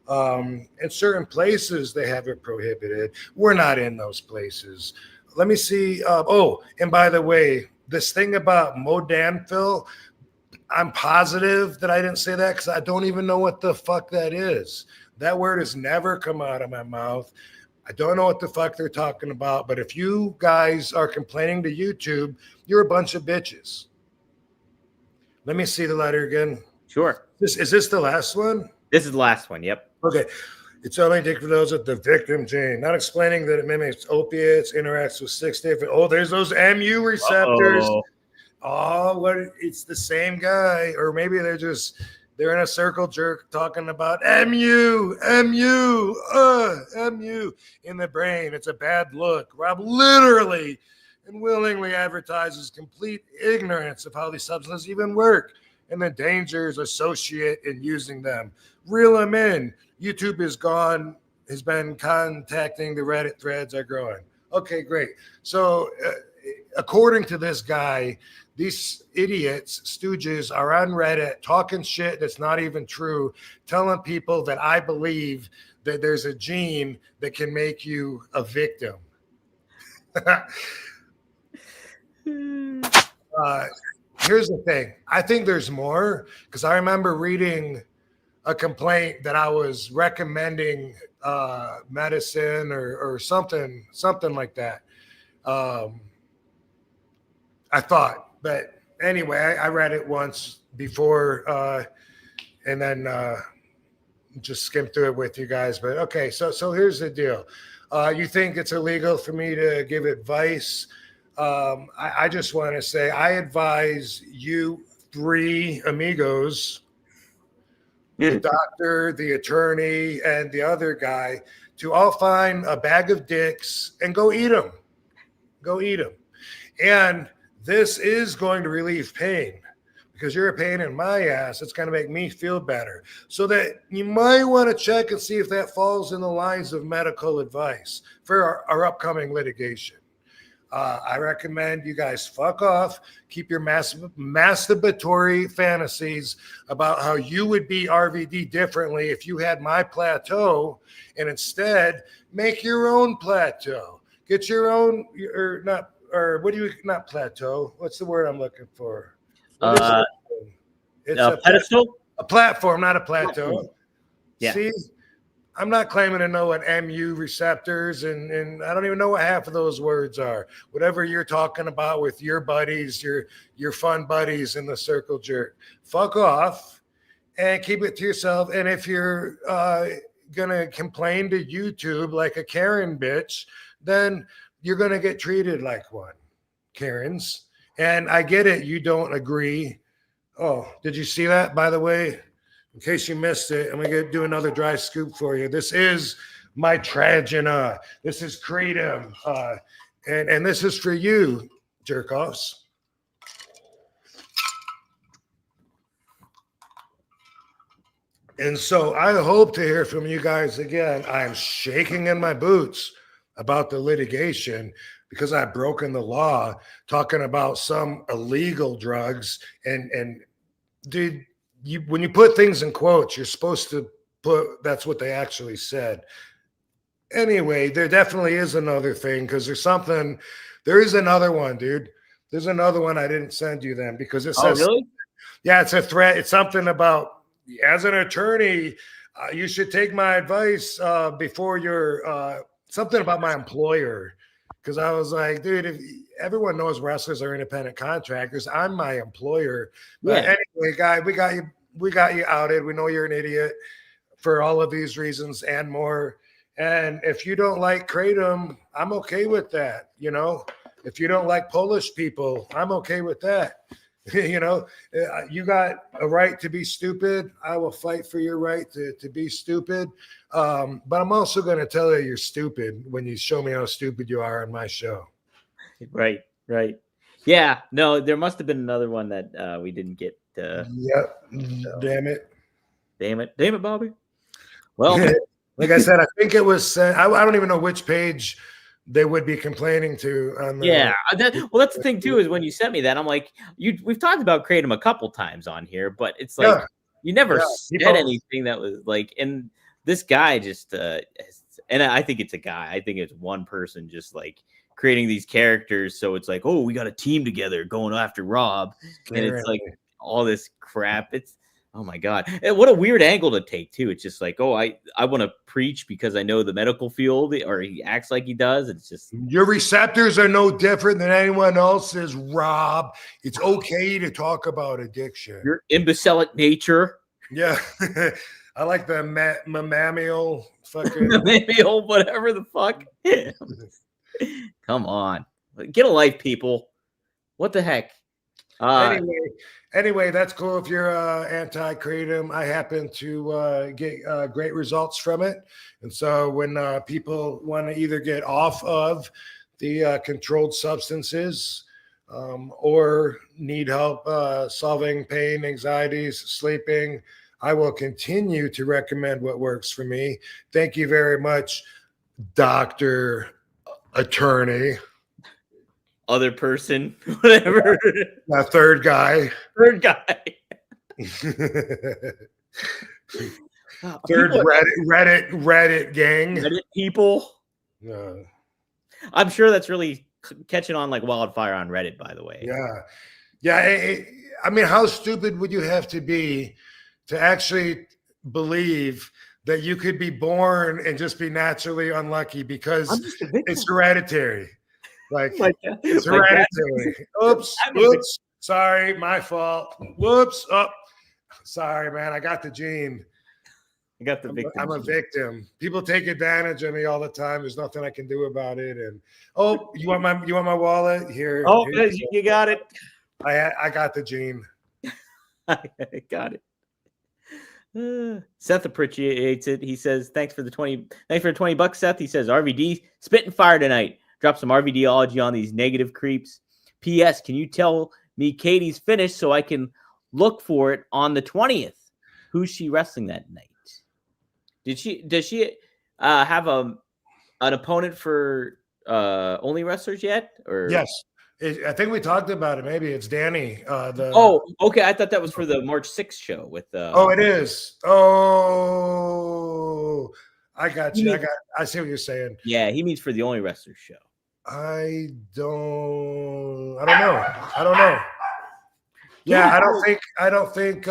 In certain places, they have it prohibited. We're not in those places. Let me see. And by the way, this thing about modafinil, I'm positive that I didn't say that because I don't even know what the fuck that is. That word has never come out of my mouth. I don't know what the fuck they're talking about, but if you guys are complaining to YouTube, you're a bunch of bitches. Let me see the letter again. Sure. Is this the last one? This is the last one. Yep. Okay. It's only addictive for those with the victim gene. Not explaining that it mimics opiates, interacts with 6 different. Oh, there's those MU receptors. It's the same guy, or maybe they're in a circle jerk talking about MU in the brain. It's a bad look. Rob literally and willingly advertises complete ignorance of how these substances even work and the dangers associated in using them. Reel them in. YouTube has been contacting the Reddit threads are growing. Okay, great. So according to this guy, these idiots, stooges, are on Reddit talking shit that's not even true, telling people that I believe that there's a gene that can make you a victim. Here's the thing. I think there's more, because I remember reading a complaint that I was recommending medicine or something like that. I thought. But anyway, I read it once before and then just skimmed through it with you guys. But okay, so here's the deal. You think it's illegal for me to give advice? I just want to say I advise you 3 amigos, the doctor, the attorney, and the other guy, to all find a bag of dicks and go eat them. Go eat them. And this is going to relieve pain, because you're a pain in my ass. It's going to make me feel better. So that you might want to check and see if that falls in the lines of medical advice for our upcoming litigation. I recommend you guys fuck off. Keep your masturbatory fantasies about how you would be RVD differently if you had my plateau, and instead make your own plateau. Get your own, not plateau. What's the word I'm looking for? It's a pedestal? A platform, not a plateau. Platform. Yeah. See, I'm not claiming to know what MU receptors and I don't even know what half of those words are. Whatever you're talking about with your buddies, your fun buddies in the circle jerk, fuck off and keep it to yourself. And if you're gonna complain to YouTube like a Karen bitch, then you're gonna get treated like one. Karens. And I get it, you don't agree. Oh, did you see that, by the way? In case you missed it, I'm going to do another dry scoop for you. This is my Tragina. This is kratom. And this is for you, jerk-offs. And so I hope to hear from you guys again. I'm shaking in my boots about the litigation because I've broken the law talking about some illegal drugs. And dude, when you put things in quotes, you're supposed to that's what they actually said. Anyway, there definitely is another thing because there is another one, dude. There's another one I didn't send you then because it says, really? Yeah, it's a threat. It's something about, as an attorney, you should take my advice before you're something about my employer. Because I was like, dude, if everyone knows wrestlers are independent contractors, I'm my employer. But anyway, guy, we got you outed. We know you're an idiot for all of these reasons and more. And if you don't like kratom, I'm okay with that. You know, if you don't like Polish people, I'm okay with that. You know, you got a right to be stupid. I will fight for your right to be stupid. But I'm also going to tell you you're stupid when you show me how stupid you are on my show. Right. Yeah, no, there must have been another one that we didn't get. Yep. So. Damn it, Bobby. Well, like I said, I think it was sent. I don't even know which page they would be complaining to. That's the thing too, is when you sent me that, I'm like, we've talked about kratom a couple times on here, but it's like you never said anything that was like, and this guy just and I think it's a guy. I think it's one person just like creating these characters. So it's like, oh, we got a team together going after Rob, and it's like all this crap. It's, oh my God. And what a weird angle to take too. It's just like, oh, I want to preach because I know the medical field, or he acts like he does. It's just, your receptors are no different than anyone else's, Rob. It's okay to talk about addiction. Your imbecilic nature. Yeah. I like the mammal fucking mammal, whatever the fuck. Come on. Get a life, people. What the heck? Anyway, that's cool if you're anti-kratom. I happen to get great results from it. And so when people want to either get off of the controlled substances or need help solving pain, anxieties, sleeping, I will continue to recommend what works for me. Thank you very much, Dr. Attorney. Other person, whatever. Third guy. Third Reddit gang. Reddit people. I'm sure that's really catching on like wildfire on Reddit, by the way. Yeah. I mean, how stupid would you have to be to actually believe that you could be born and just be naturally unlucky because it's hereditary? Like, it's hereditary. Oops. Sorry, my fault. Whoops. Oh, sorry, man. I got the gene. I got the victim. I'm a victim. People take advantage of me all the time. There's nothing I can do about it. And you want my wallet? Here. Oh, you got it. I got the gene. I got it. Seth appreciates it. He says, thanks for the $20, Seth. He says, RVD spitting fire tonight. Drop some RVDology on these negative creeps. P.S. Can you tell me Katie's finished so I can look for it on the 20th? Who's she wrestling that night? Does she have an opponent for only wrestlers yet? Or yes, I think we talked about it. Maybe it's Danny. Okay. I thought that was for the March 6th show with. It is. Oh, I got you. I see what you're saying. Yeah, he means for the only wrestlers show. I don't know. Yeah, I don't think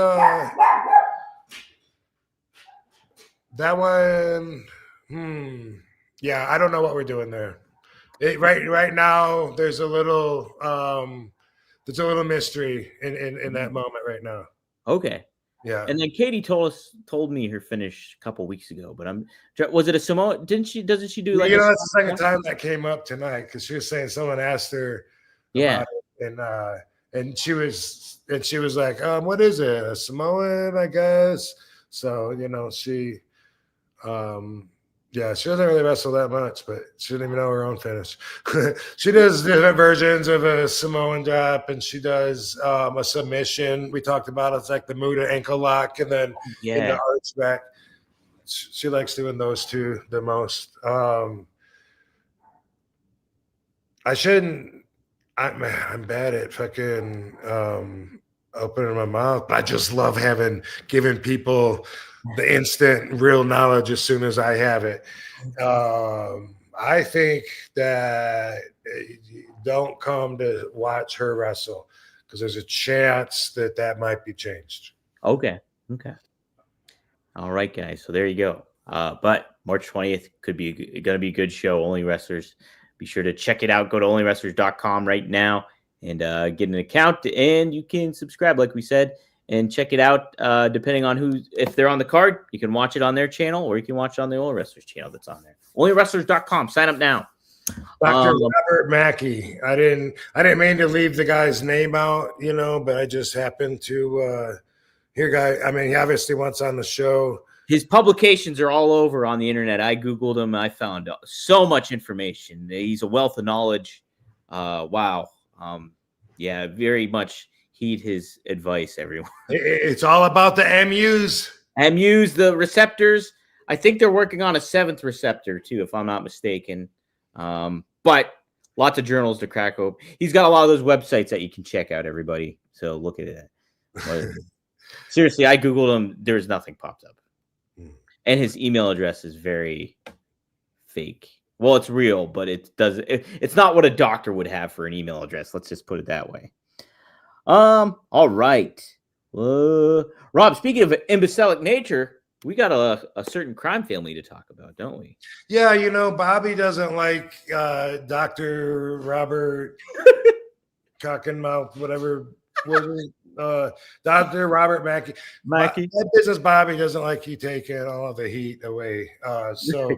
that one. Yeah, I don't know what we're doing there. Right now, there's a little mystery in that moment right now. Okay. Yeah. And then Katie told me her finish a couple weeks ago, but was it a Samoa? Doesn't she do like? That's the second time that came up tonight because she was saying someone asked her. Yeah. About it, and she was like, what is it? A Samoan, I guess. So she, she doesn't really wrestle that much, but she didn't even know her own finish. She does different versions of a Samoan drop, and she does a submission. We talked about it's like the Muda ankle lock, and then in the arch back. She likes doing those two the most. I'm bad at fucking opening my mouth, but I just love giving people the instant real knowledge as soon as I have it. I think that don't come to watch her wrestle because there's a chance that might be changed. Okay. All right, guys. So there you go. But March 20th could be going to be a good show. Only Wrestlers. Be sure to check it out. Go to onlywrestlers.com right now and get an account, and you can subscribe, like we said, and check it out. Depending on if they're on the card, you can watch it on their channel, or you can watch it on the Only Wrestlers channel that's on there. Onlywrestlers.com. Sign up now. Dr. Robert Mackey. I didn't mean to leave the guy's name out, but I just happened to hear guy. I mean, he obviously wants on the show. His publications are all over on the internet. I Googled him. I found so much information. He's a wealth of knowledge. Wow. Yeah, very much heed his advice, everyone. It's all about the MUs. MUs, the receptors. I think they're working on a 7th receptor too, if I'm not mistaken. But lots of journals to crack open. He's got a lot of those websites that you can check out, everybody. So look at it. Seriously, I Googled him. There's nothing popped up. And his email address is very fake. Well, it's real, but it's not what a doctor would have for an email address. Let's just put it that way. All right. Rob, speaking of imbecilic nature, we got a certain crime family to talk about, don't we? Yeah, Bobby doesn't like Dr. Robert Cockenmouth, whatever. Dr. Robert Mackey. That business Bobby doesn't like you taking all of the heat away. So,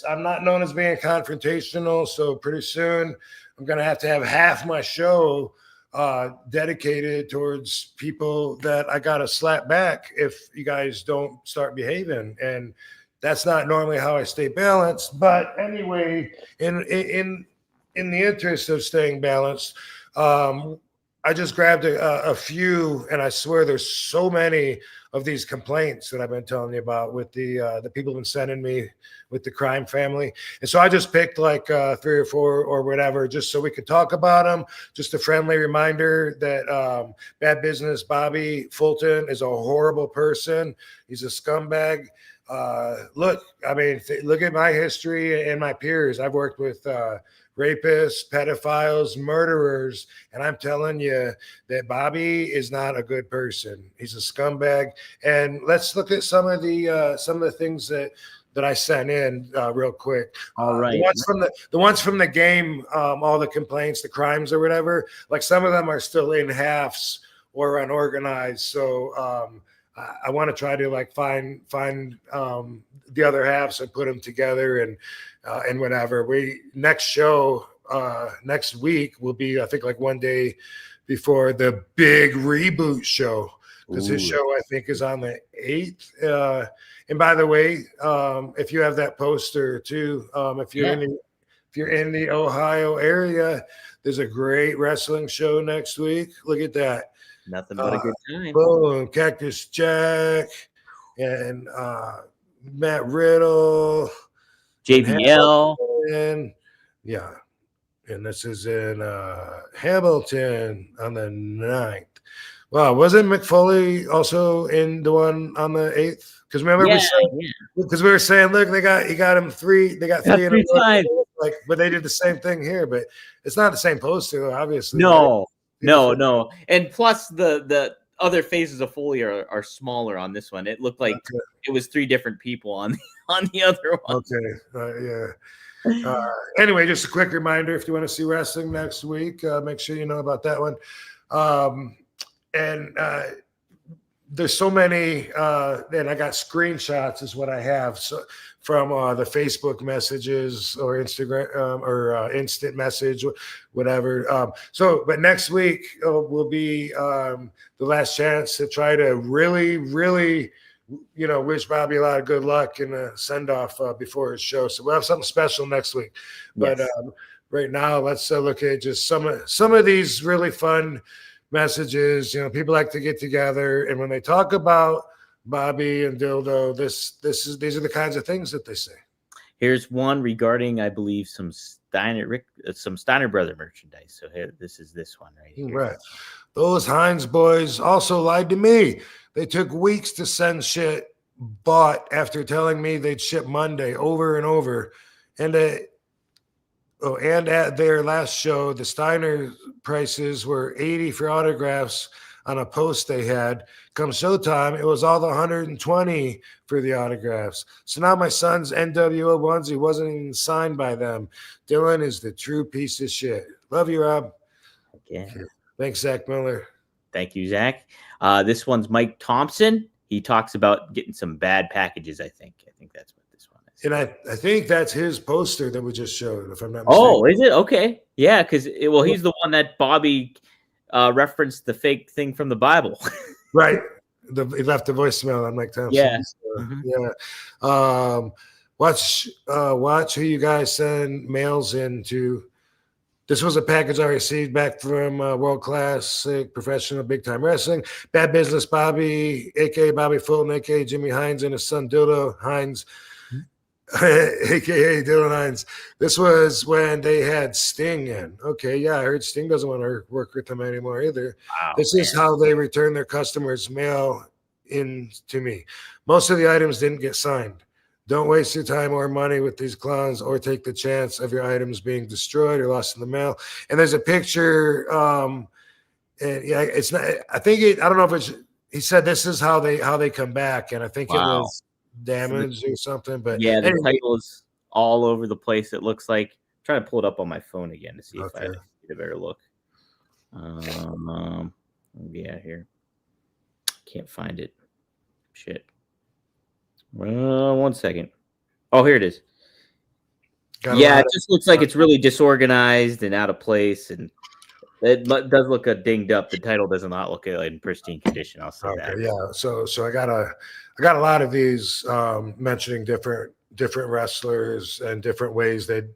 I'm not known as being confrontational. So pretty soon I'm going to have half my show dedicated towards people that I got to slap back if you guys don't start behaving. And that's not normally how I stay balanced. But anyway, in the interest of staying balanced, I just grabbed a few, and I swear there's so many of these complaints that I've been telling you about with the people who've been sending me with the crime family. And so I just picked like 3 or 4 or whatever, just so we could talk about them. Just a friendly reminder that Bad Business Bobby Fulton is a horrible person. He's a scumbag. Look at my history and my peers. I've worked with rapists, pedophiles, murderers, and I'm telling you that Bobby is not a good person. He's a scumbag. And let's look at some of the things that I sent in real quick. All right. The ones from the game, all the complaints, the crimes or whatever, like some of them are still in halves or unorganized. So I want to try to like find the other halves and put them together and whatever. Next show next week will be, I think, like one day before the big reboot show, because his show I think is on the 8th. And by the way, if you have that poster too, if you're in the Ohio area, there's a great wrestling show next week. Look at that. Nothing but a good time. Boom, Cactus Jack and Matt Riddle, JBL. Yeah. And this is in Hamilton on the 9th. Wow, wasn't McFoley also in the one on the 8th? Because remember we were saying, look, he got him 3. They got 3 in a row. Like, but they did the same thing here, but it's not the same poster, obviously. No. And plus the other faces of Foley are smaller on this one. It looked like it was 3 different people on the other one. Okay. Yeah. Anyway, just a quick reminder, if you want to see wrestling next week, make sure you know about that one. And there's so many, and I got screenshots is what I have. So from the Facebook messages or Instagram or instant message, whatever. But next week will be the last chance to try to really, really, wish Bobby a lot of good luck and a send off before his show. So we'll have something special next week. Yes. But right now, let's look at just some of these really fun messages. People like to get together, and when they talk about Bobby and Dildo, these are the kinds of things that they say. Here's one regarding, I believe, some Steiner Brother merchandise. So here, this is this one right here. Right. Those Hines boys also lied to me. They took weeks to send shit bought after telling me they'd ship Monday over and over. And at their last show, the Steiner prices were $80 for autographs on a post they had. Come showtime, it was all the $120 for the autographs. So now my son's NWO onesie wasn't even signed by them. Dylan is the true piece of shit. Love you, Rob. Yeah. Thanks, Zach Miller. Thank you, Zach. This one's Mike Thompson. He talks about getting some bad packages, I think. I think that's what this one is. And I think that's his poster that we just showed, if I'm not mistaken. Oh, is it? Okay. Yeah, because, he's the one that Bobby referenced the fake thing from the Bible. Right. He left a voicemail on Mike Thompson. Yeah. Yeah. Watch who you guys send mails into. This was a package I received back from World Classic Professional Big Time Wrestling. Bad Business Bobby, a.k.a. Bobby Fulton, a.k.a. Jimmy Hines, and his son Dildo Hines, a.k.a. Dylan Hines. This was when they had Sting in. Okay, yeah, I heard Sting doesn't want to work with them anymore either. Wow, this is how they return their customers' mail in to me. Most of the items didn't get signed. Don't waste your time or money with these clowns or take the chance of your items being destroyed or lost in the mail. And there's a picture. And yeah, it's not, I don't know if it's, he said this is how they come back. And I think it was damaged or something, but yeah, the title is all over the place. It looks like, I'm trying to pull it up on my phone again to see if I get a better look. Yeah, here. Can't find it. Shit. Well, 1 second. Oh, here it is. It just looks like it's really disorganized and out of place, and it does look dinged up. The title does not look in pristine condition. I'll say that. Yeah. So I got a lot of these mentioning different wrestlers and different ways they've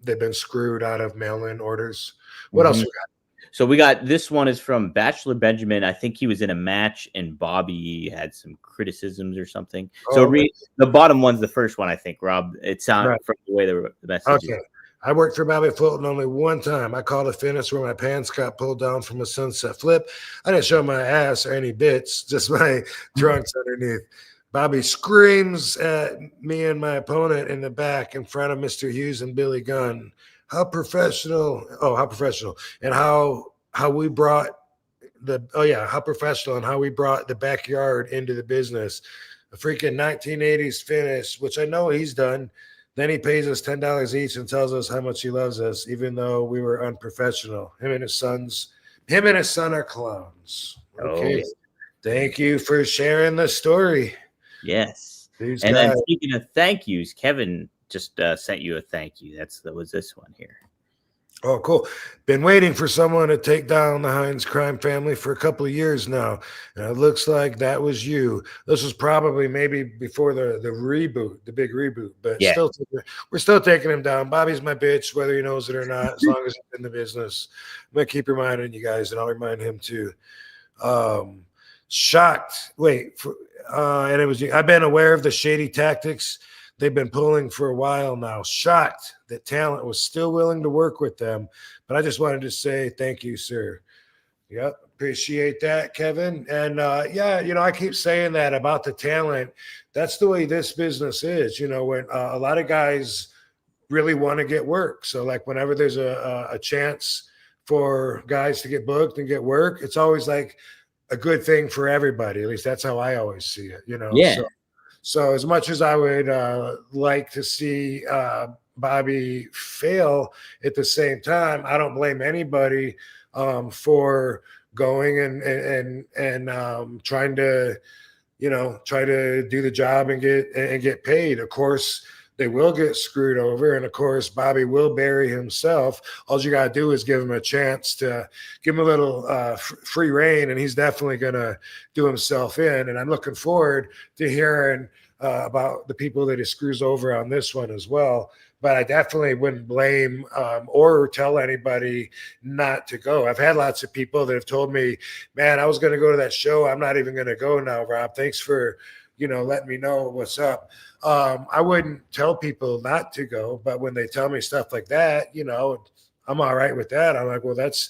been screwed out of mail-in orders. What else we got? So we got, this one is from Bachelor Benjamin. I think he was in a match and Bobby had some criticisms or something. So read the bottom one's the first one, I think, Rob. It sounds from the way the message is. I worked for Bobby Fulton only one time. I called a finish where my pants got pulled down from a sunset flip. I didn't show my ass or any bits, just my trunks underneath. Bobby screams at me and my opponent in the back in front of Mr. Hughes and Billy Gunn. How professional. And how we brought how professional and how we brought the backyard into the business. A freaking 1980s finish, which I know he's done. Then he pays us $10 each and tells us how much he loves us, even though we were unprofessional. Him and his son are clowns. Okay. Oh. Thank you for sharing the story. Yes. Then speaking of thank yous, Kevin just sent you a thank you. That was this one here. Oh, cool. Been waiting for someone to take down the Hines crime family for a couple of years now. And it looks like that was you. This was probably maybe before the reboot, the big reboot. But we're still taking him down. Bobby's my bitch, whether he knows it or not, as long as he's in the business. I'm going to keep reminding you guys, and I'll remind him too. Shocked. And it was, I've been aware of the shady tactics they've been pulling for a while now. Shocked that talent was still willing to work with them. But I just wanted to say thank you, sir. Yep. Appreciate that, Kevin. And I keep saying that about the talent. That's the way this business is. When a lot of guys really want to get work. So like whenever there's a chance for guys to get booked and get work, it's always like a good thing for everybody. At least that's how I always see it, Yeah. So as much as I would like to see Bobby fail, at the same time, I don't blame anybody for going and trying to do the job and get paid. Of course, they will get screwed over, and of course, Bobby will bury himself. All you got to do is give him a chance to give him a little free reign, and he's definitely going to do himself in. And I'm looking forward to hearing about the people that he screws over on this one as well. But I definitely wouldn't blame or tell anybody not to go. I've had lots of people that have told me, man, I was going to go to that show. I'm not even going to go now, Rob. Thanks for let me know what's up. I wouldn't tell people not to go, but when they tell me stuff like that, I'm all right with that. I'm like, well, that's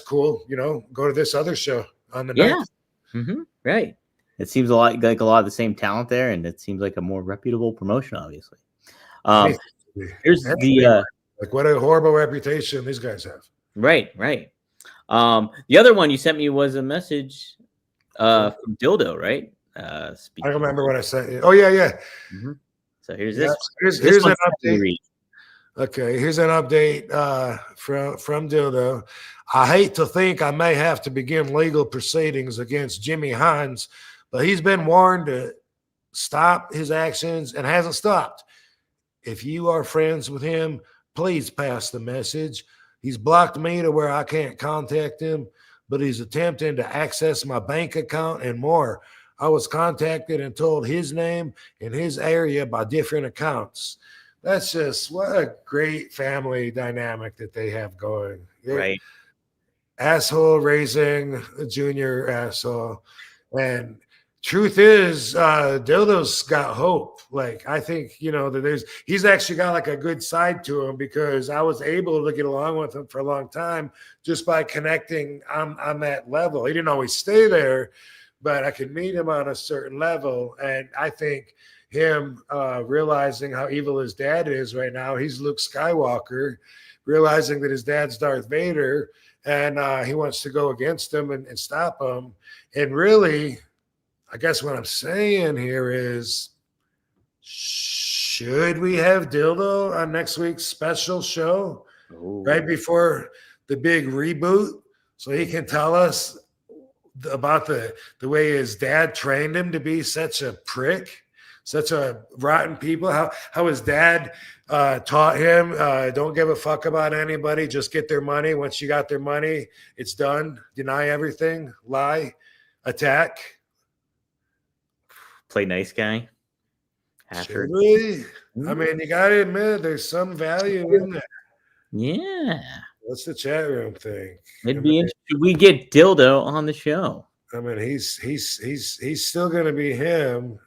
cool. Go to this other show on the Yeah. 9th. Mm-hmm. Right. It seems a lot like a lot of the same talent there, and it seems like a more reputable promotion, obviously. Here's the like what a horrible reputation these guys have. Right. The other one you sent me was a message from Dildo, right? I don't remember what I sent you. Oh yeah. Mm-hmm. So here's this. Here's an update. Okay, here's an update from Dildo. I hate to think I may have to begin legal proceedings against Jimmy Hines, but he's been warned to stop his actions and hasn't stopped. If you are friends with him, please pass the message. He's blocked me to where I can't contact him, but he's attempting to access my bank account and more. I was contacted and told his name and his area by different accounts. That's just what a great family dynamic that they have going. Right. Asshole raising a junior asshole. And truth is, Dildo's got hope. Like, I think, that he's actually got like a good side to him, because I was able to get along with him for a long time just by connecting on that level. He didn't always stay there, but I could meet him on a certain level. And I think him realizing how evil his dad is right now, he's Luke Skywalker, realizing that his dad's Darth Vader, and he wants to go against him and stop him. And really, I guess what I'm saying here is, should we have Dildo on next week's special show? Ooh. Right before the big reboot, so he can tell us about the way his dad trained him to be such a prick, such a rotten people, how his dad taught him, don't give a fuck about anybody, just get their money. Once you got their money, it's done. Deny everything, lie, attack. Play nice guy. Really? I mean, you got to admit there's some value in that. Yeah. What's the chat room thing? It'd be interesting. We get Dildo on the show. I mean, he's still going to be him,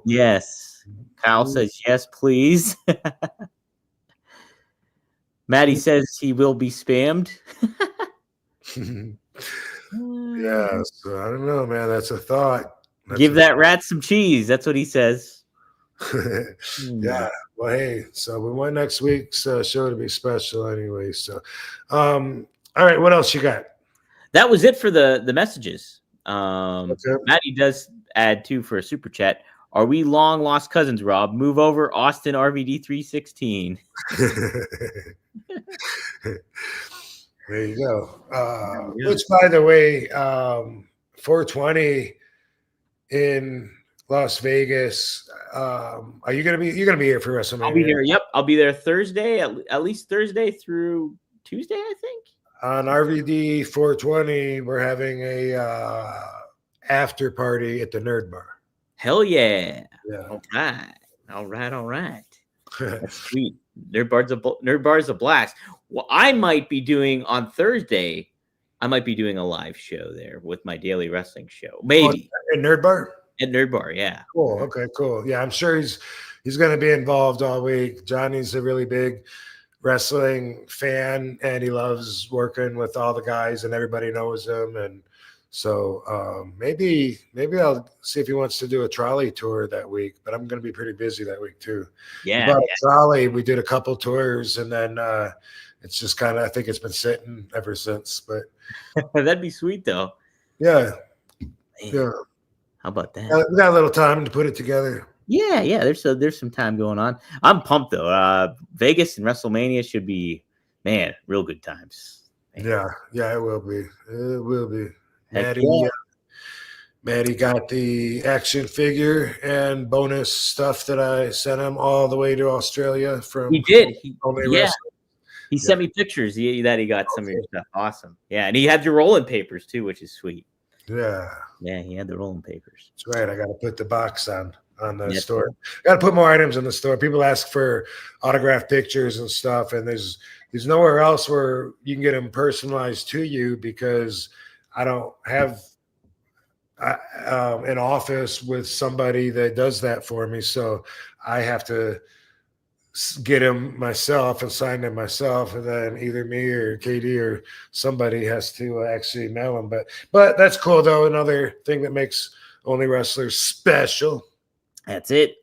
Yes. Kyle says yes, please. Maddie says he will be spammed. Yeah, so I don't know, man. That's a thought. Give that rat some cheese. That's what he says. Yeah. Well, hey, so we want next week's show to be special anyway. So, all right, what else you got? That was it for the messages. Okay. Maddie does add too for a super chat. Are we long lost cousins, Rob? Move over, Austin RVD 316. There you go. Which, by the way, 420 in Las Vegas. Are you gonna be? You're gonna be here for WrestleMania? I'll be there. Yep, I'll be there Thursday, at least Thursday through Tuesday, I think. On RVD 420, we're having a after party at the Nerd Bar. Hell yeah! Yeah. All right. That's sweet. Nerd Bar's a blast. Well, I might be doing on Thursday. I might be doing a live show there with my daily wrestling show. Maybe at Nerd Bar. At Nerd Bar, yeah. Cool. Okay, cool. Yeah, I'm sure he's going to be involved all week. Johnny's a really big wrestling fan, and he loves working with all the guys, and everybody knows him. And so maybe I'll see if he wants to do a trolley tour that week. But I'm going to be pretty busy that week too. Yeah. Trolley, we did a couple tours, and then it's just kind of, I think it's been sitting ever since. But that'd be sweet though. Yeah. Man. Yeah. How about that? We got a little time to put it together. Yeah. There's some time going on. I'm pumped though. Vegas and WrestleMania should be, man, real good times. Man. Yeah, it will be. It will be. Yeah. Maddie got the action figure and bonus stuff that I sent him all the way to Australia from. He did. Yeah. He sent me pictures that he got some of your stuff. Awesome. Yeah, and he had your rolling papers too, which is sweet. Yeah. Yeah, he had the rolling papers. That's right. I got to put the box on the store. Got to put more items in the store. People ask for autographed pictures and stuff, and there's nowhere else where you can get them personalized to you, because I don't have an office with somebody that does that for me. So I have to get him myself and sign him myself, and then either me or KD or somebody has to actually mail him. But that's cool though. Another thing that makes Only Wrestlers special. That's it.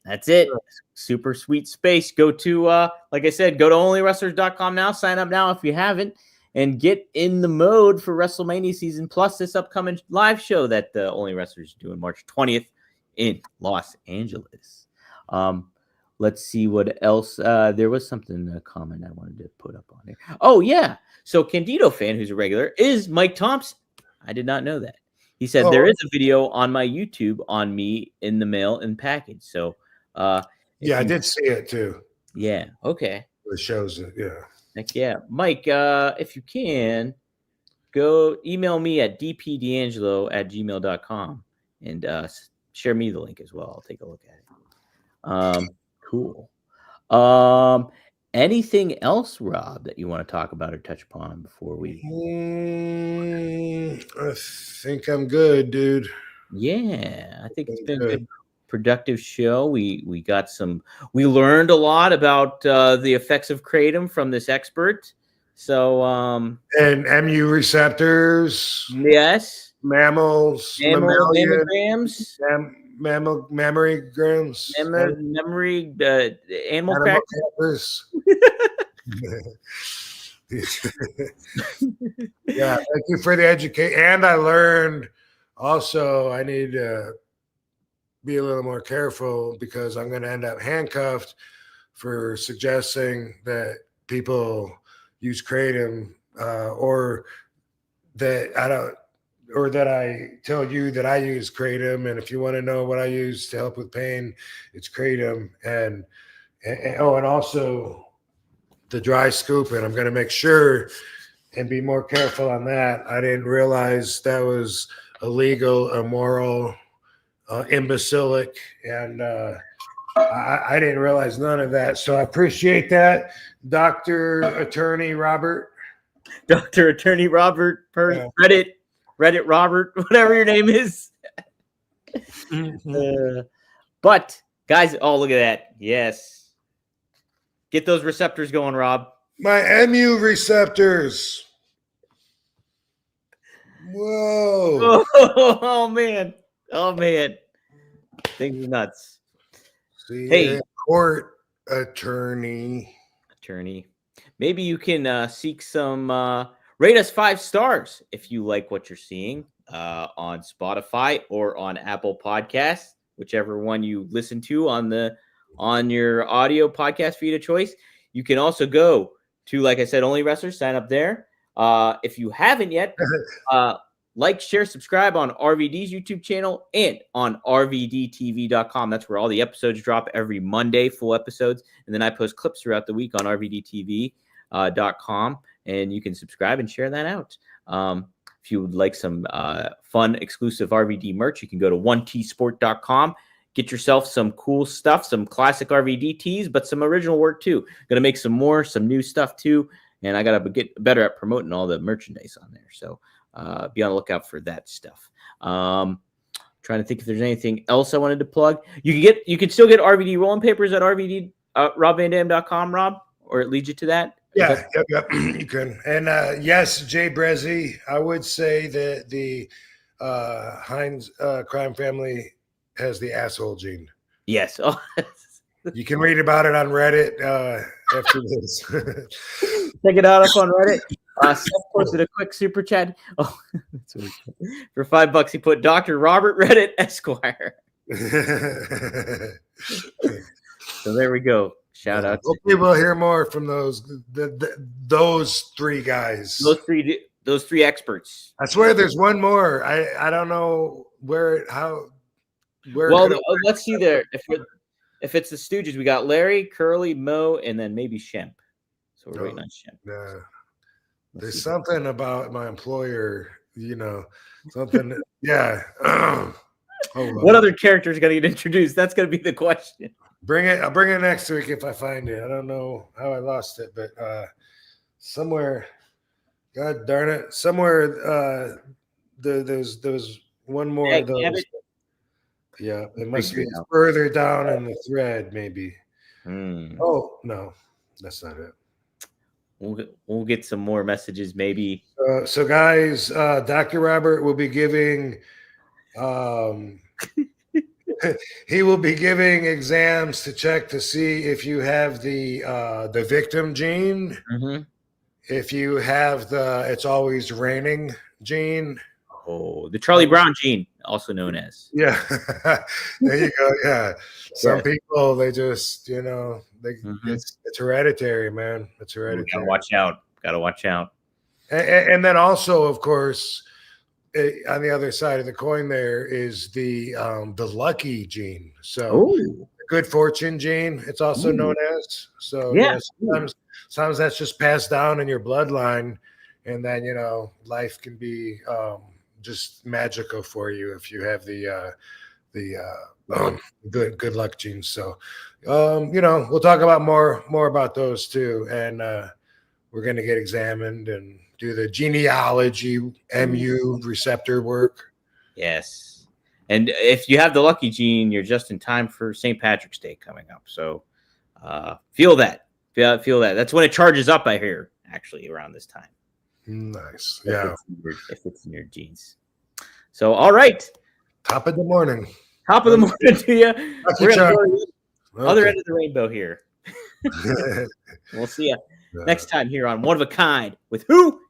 Super sweet space. Go to like I said, go to onlywrestlers.com now. Sign up now if you haven't, and get in the mode for WrestleMania season, plus this upcoming live show that the Only Wrestlers are doing March 20th in Los Angeles. Let's see what else. There was something, a comment I wanted to put up on here. Oh, yeah. So Candido fan, who's a regular, is Mike Thompson. I did not know that. He said there is a video on my YouTube on me in the mail and package. So, yeah, I did see it too. Yeah. Okay. It shows it. Yeah. Heck yeah. Mike, if you can, go email me at dpdangelo@gmail.com and share me the link as well. I'll take a look at it. Cool. Anything else, Rob, that you want to talk about or touch upon before we? I think I'm good, dude. Yeah, I think it's been a good, productive show. We learned a lot about the effects of kratom from this expert. So and MU receptors. Yes. Mammals. Mammograms. Mammograms. Animal crackers. Yeah, thank you for the education. And I learned also I need to be a little more careful because I'm going to end up handcuffed for suggesting that people use kratom or that I tell you that I use kratom, and if you want to know what I use to help with pain, it's kratom, and also the dry scoop, and I'm going to make sure and be more careful on that. I didn't realize that was illegal, immoral, imbecilic, and I didn't realize none of that. So I appreciate that, Dr. Attorney Robert. Dr. Attorney Robert, Reddit Robert, whatever your name is. But guys, oh, look at that. Yes. Get those receptors going, Rob. My MU receptors. Whoa. Oh man. Things are nuts. See, hey, court attorney. Maybe you can seek some rate us 5 stars if you like what you're seeing on Spotify or on Apple Podcasts, whichever one you listen to on your audio podcast feed of choice. You can also go to, like I said, Only Wrestlers, sign up there. If you haven't yet, like, share, subscribe on RVD's YouTube channel and on rvdtv.com. That's where all the episodes drop every Monday, full episodes. And then I post clips throughout the week on rvdtv.com. And you can subscribe and share that out. If you would like some fun, exclusive RVD merch, you can go to 1tsport.com. Get yourself some cool stuff, some classic RVD tees, but some original work too. Going to make some new stuff too. And I got to get better at promoting all the merchandise on there. So be on the lookout for that stuff. Trying to think if there's anything else I wanted to plug. You can still get RVD rolling papers at robvandam.com, Rob, or it leads you to that. Yeah, yep, you can. And yes, Jay Brezzi, I would say that the Hines crime family has the asshole gene. Yes. Oh. You can read about it on Reddit after this. Check it out up on Reddit. Seth posted a quick super chat. Oh, for $5, he put Dr. Robert Reddit Esquire. So there we go. Shout out. Hopefully we'll hear more from those three guys. Those three experts. I swear there's one more. I don't know where. Well, let's see there. If it's the Stooges, we got Larry, Curly, Mo, and then maybe Shemp. So we're waiting on Shemp. There's something about my employer, something. Yeah. What other character is going to get introduced? That's going to be the question. I'll bring it next week if I find it. I don't know how I lost it, but somewhere, God darn it, somewhere. There's one more of those. Yeah, it must be further down in the thread, maybe. Oh no, that's not it. We'll get some more messages, maybe. So guys, Dr. Robert will be giving he will be giving exams to check to see if you have the victim gene, if you have the it's always raining gene. Oh, the Charlie Brown gene, also known as. Yeah, there you go. Yeah, some people they just it's hereditary, man. It's hereditary. Gotta watch out. Gotta watch out. And then also, of course, on the other side of the coin, there is the lucky gene. So the good fortune gene, it's also known as. So sometimes that's just passed down in your bloodline, and then life can be just magical for you if you have the good luck genes. So we'll talk about more about those too, and we're going to get examined and do the genealogy MU receptor work. Yes, and if you have the lucky gene, you're just in time for St. Patrick's Day coming up. So feel that. That's when it charges up, I hear, actually around this time. Nice. Yeah. If it's in your genes. So, all right. Top of the morning. Top of the morning to you. We're going to go other end of the rainbow here. We'll see you next time here on One of a Kind with who?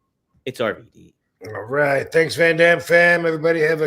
It's RVD. All right. Thanks, Van Dam fam. Everybody have a